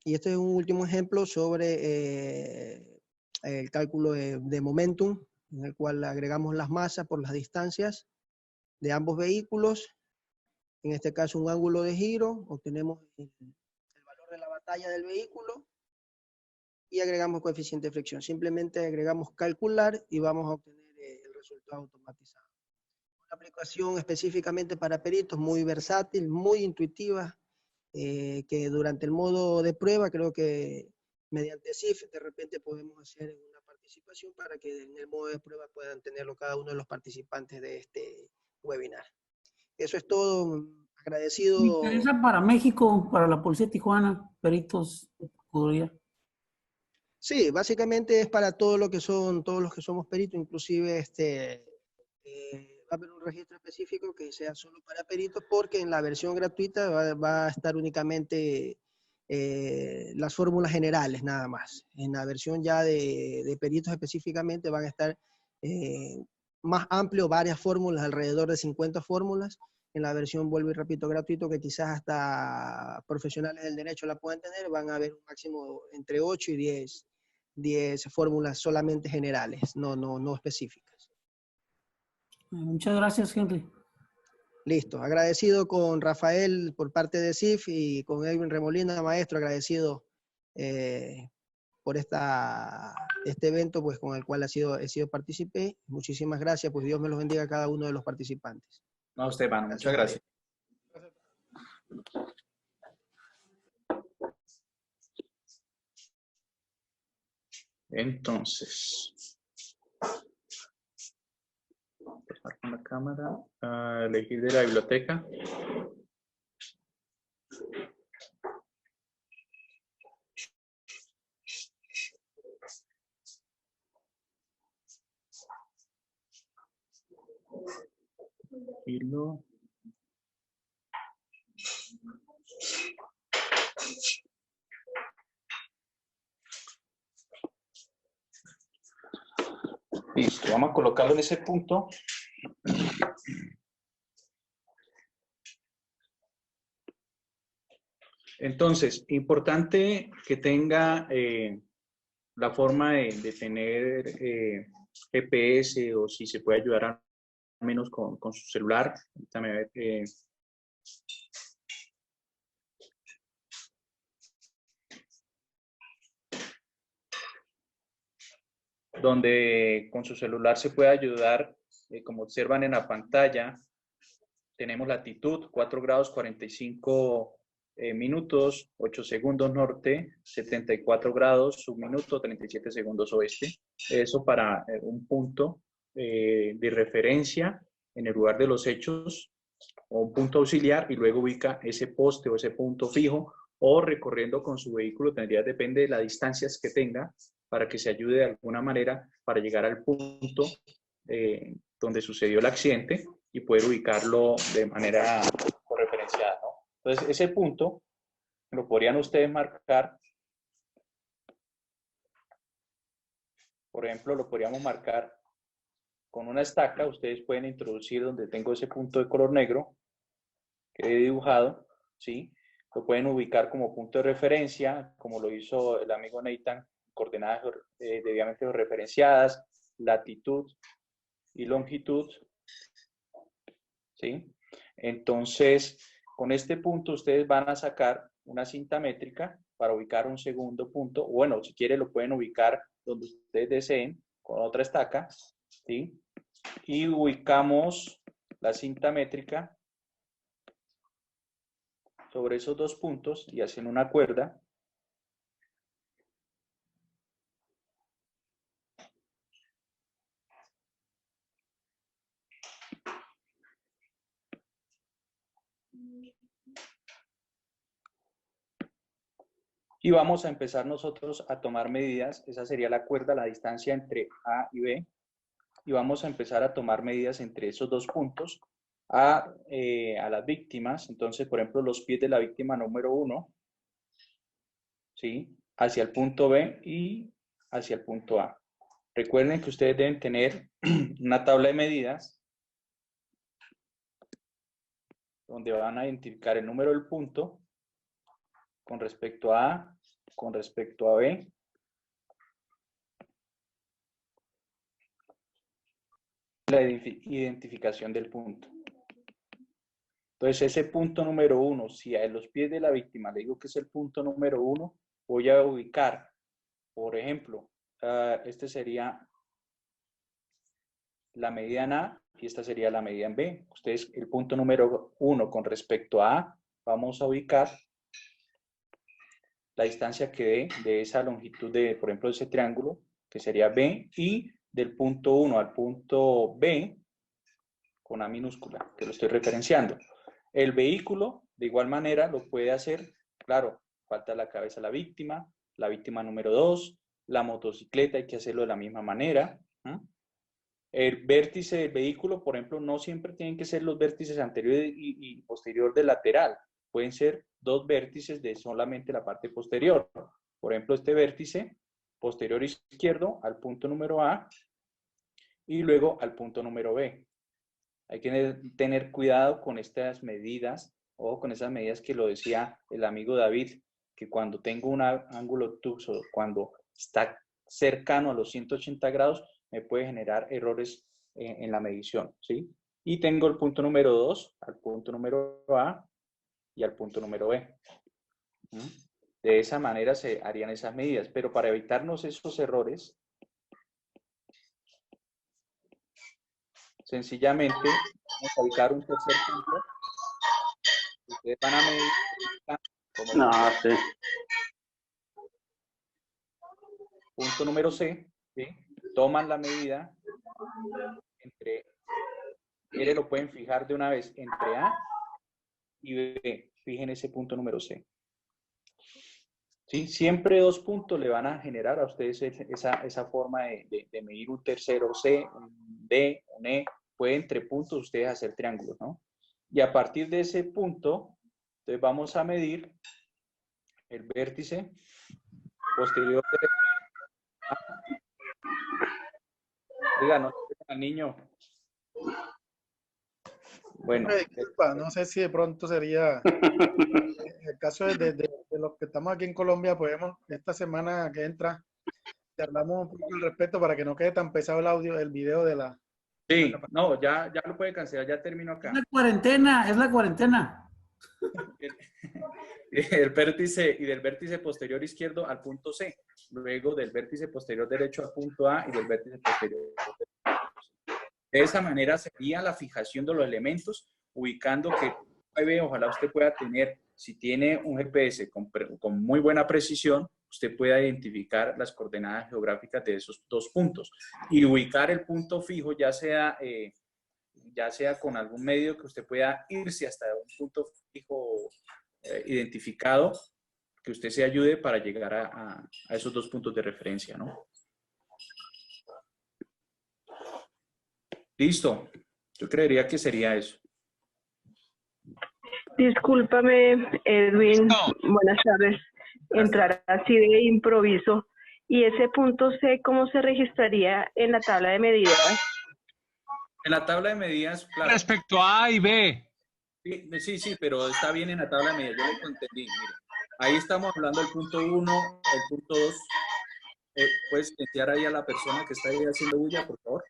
Y este es un último ejemplo sobre el cálculo de momentum, en el cual agregamos las masas por las distancias de ambos vehículos. En este caso, un ángulo de giro, obtenemos el valor de la batalla del vehículo y agregamos coeficiente de fricción. Simplemente agregamos calcular y vamos a obtener el resultado automatizado. Una aplicación específicamente para peritos, muy versátil, muy intuitiva, que durante el modo de prueba creo que mediante CIF de repente podemos hacer una participación para que en el modo de prueba puedan tenerlo cada uno de los participantes de este webinar. Eso es todo. Agradecido. Me interesa para México, para la Policía de Tijuana, peritos, podría. Sí, básicamente es para todos los que somos peritos, inclusive va a haber un registro específico que sea solo para peritos, porque en la versión gratuita va a estar únicamente las fórmulas generales nada más. En la versión ya de peritos específicamente van a estar más amplio, varias fórmulas, alrededor de 50 fórmulas. En la versión, vuelvo y repito, gratuito, que quizás hasta profesionales del derecho la puedan tener, van a haber un máximo entre 8 y 10 fórmulas solamente generales, no específicas. Muchas gracias, Henry. Listo. Agradecido con Rafael por parte de CIF y con Edwin Remolina, maestro, agradecido por este evento, pues con el cual he sido partícipe. Muchísimas gracias, pues Dios me los bendiga a cada uno de los participantes. No, Esteban, muchas gracias. Entonces, Con la cámara, elegir de la biblioteca. Hilo. Listo, vamos a colocarlo en ese punto. Entonces, importante que tenga la forma de tener GPS o si se puede ayudar al menos con su celular. También, donde con su celular se puede ayudar, como observan en la pantalla, tenemos latitud 4 grados 45 minutos, 8 segundos norte, 74 grados subminuto, 37 segundos oeste. Eso para un punto de referencia en el lugar de los hechos o un punto auxiliar y luego ubica ese poste o ese punto fijo o recorriendo con su vehículo, depende de las distancias que tenga para que se ayude de alguna manera para llegar al punto donde sucedió el accidente y poder ubicarlo de manera referenciada, ¿no? Entonces, ese punto lo podrían ustedes marcar, por ejemplo, lo podríamos marcar con una estaca. Ustedes pueden introducir donde tengo ese punto de color negro que he dibujado, ¿sí? Lo pueden ubicar como punto de referencia, como lo hizo el amigo Nathan, coordenadas debidamente referenciadas, latitud y longitud, ¿sí? Entonces, con este punto ustedes van a sacar una cinta métrica para ubicar un segundo punto. Bueno, si quieren lo pueden ubicar donde ustedes deseen con otra estaca, ¿sí? Y ubicamos la cinta métrica sobre esos dos puntos y hacen una cuerda. Y vamos a empezar nosotros a tomar medidas. Esa sería la cuerda, la distancia entre A y B. Y vamos a empezar a tomar medidas entre esos dos puntos a las víctimas. Entonces, por ejemplo, los pies de la víctima número 1, ¿sí? Hacia el punto B y hacia el punto A. Recuerden que ustedes deben tener una tabla de medidas donde van a identificar el número del punto con respecto a A, con respecto a B, la identificación del punto. Entonces, ese punto número 1, si a los pies de la víctima le digo que es el punto número 1, voy a ubicar, por ejemplo, este sería la medida en A y esta sería la medida en B. Ustedes, el punto número 1 con respecto a A, vamos a ubicar la distancia que dé de esa longitud de, por ejemplo, ese triángulo, que sería B, y del punto 1 al punto B, con A minúscula, que lo estoy referenciando. El vehículo, de igual manera, lo puede hacer, claro, falta la cabeza de la víctima número 2, la motocicleta hay que hacerlo de la misma manera. El vértice del vehículo, por ejemplo, no siempre tienen que ser los vértices anterior y posterior del lateral. Pueden ser dos vértices de solamente la parte posterior. Por ejemplo, este vértice posterior izquierdo al punto número A y luego al punto número B. Hay que tener cuidado con estas medidas o con esas medidas que lo decía el amigo David, que cuando tengo un ángulo obtuso, cuando está cercano a los 180 grados, me puede generar errores en la medición, ¿sí? Y tengo el punto número 2, al punto número A y al punto número B. De esa manera se harían esas medidas, pero para evitarnos esos errores, sencillamente vamos a ubicar un tercer punto. Ustedes van a medir. No, sí. Punto número C, ¿sí? Toman la medida entre quiere lo pueden fijar de una vez entre A y B. Fijen ese punto número C. ¿Sí? Siempre 2 puntos le van a generar a ustedes esa forma de medir un tercero C, un D, un E. Pueden entre puntos ustedes hacer triángulos, ¿no? Y a partir de ese punto, entonces vamos a medir el vértice posterior de... Oiga, no al niño. Bueno. Disculpa, no sé si de pronto sería... En el caso de los que estamos aquí en Colombia, podemos, esta semana que entra, charlamos un poco al respecto para que no quede tan pesado el audio, el video de la... Sí, no, ya lo puede cancelar, ya termino acá. Es la cuarentena. El vértice y del vértice posterior izquierdo al punto C, luego del vértice posterior derecho al punto A y del vértice posterior derecho. De esa manera sería la fijación de los elementos, ubicando que ojalá usted pueda tener, si tiene un GPS con muy buena precisión, usted pueda identificar las coordenadas geográficas de esos 2 puntos y ubicar el punto fijo, ya sea con algún medio que usted pueda irse hasta un punto fijo identificado, que usted se ayude para llegar a esos 2 puntos de referencia, ¿no? Listo. Yo creería que sería eso. Discúlpame, Edwin. Buenas tardes. Entrar así de improviso. ¿Y ese punto C cómo se registraría en la tabla de medidas? En la tabla de medidas, claro. Respecto a A y B. Sí, pero está bien en la tabla de medidas. Yo lo entendí. Mire, ahí estamos hablando del punto 1, el punto 2. ¿Puedes enviar ahí a la persona que está ahí haciendo bulla, por favor?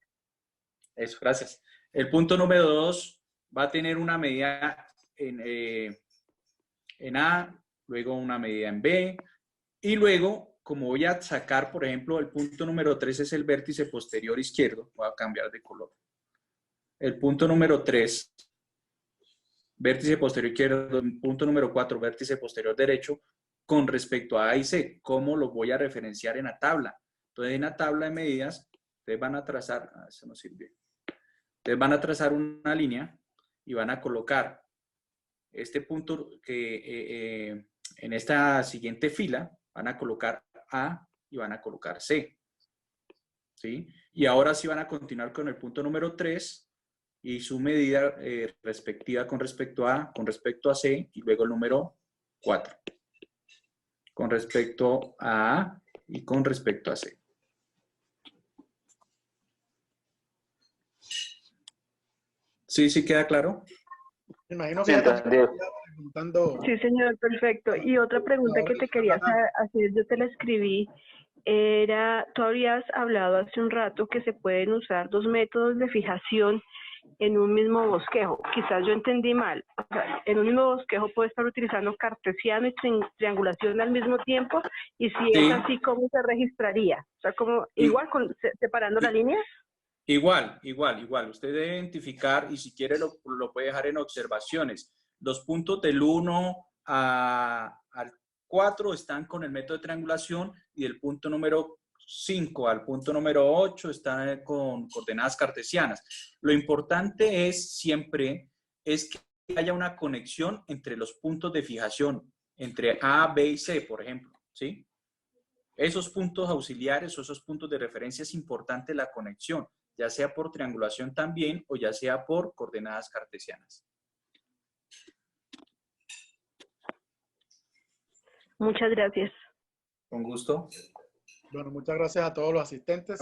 Eso, gracias. El punto número 2 va a tener una medida en A, luego una medida en B, y luego, como voy a sacar, por ejemplo, el punto número 3 es el vértice posterior izquierdo, voy a cambiar de color. El punto número 3, vértice posterior izquierdo, punto número 4, vértice posterior derecho, con respecto a A y C, ¿cómo lo voy a referenciar en la tabla? Entonces, en la tabla de medidas, ustedes van a trazar, eso no sirve. Ustedes van a trazar una línea y van a colocar este punto que en esta siguiente fila van a colocar A y van a colocar C. ¿Sí? Y ahora sí van a continuar con el punto número 3 y su medida respectiva con respecto a A, con respecto a C y luego el número 4. Con respecto a A y con respecto a C. ¿Sí queda claro? Me imagino que ya está preguntando. Sí, señor, perfecto. Y otra pregunta que te quería hacer, yo te la escribí, era, tú habías hablado hace un rato que se pueden usar 2 métodos de fijación en un mismo bosquejo. Quizás yo entendí mal. O sea, en un mismo bosquejo puede estar utilizando cartesiano y triangulación al mismo tiempo, y si es así, ¿cómo se registraría? O sea, como igual separando la línea. Igual. Usted debe identificar, y si quiere lo puede dejar en observaciones. Los puntos del 1 al 4 están con el método de triangulación y del punto número 5 al punto número 8 están con coordenadas cartesianas. Lo importante siempre es que haya una conexión entre los puntos de fijación, entre A, B y C, por ejemplo, ¿sí? Esos puntos auxiliares o esos puntos de referencia es importante la conexión, ya sea por triangulación también o ya sea por coordenadas cartesianas. Muchas gracias. Con gusto. Bueno, muchas gracias a todos los asistentes.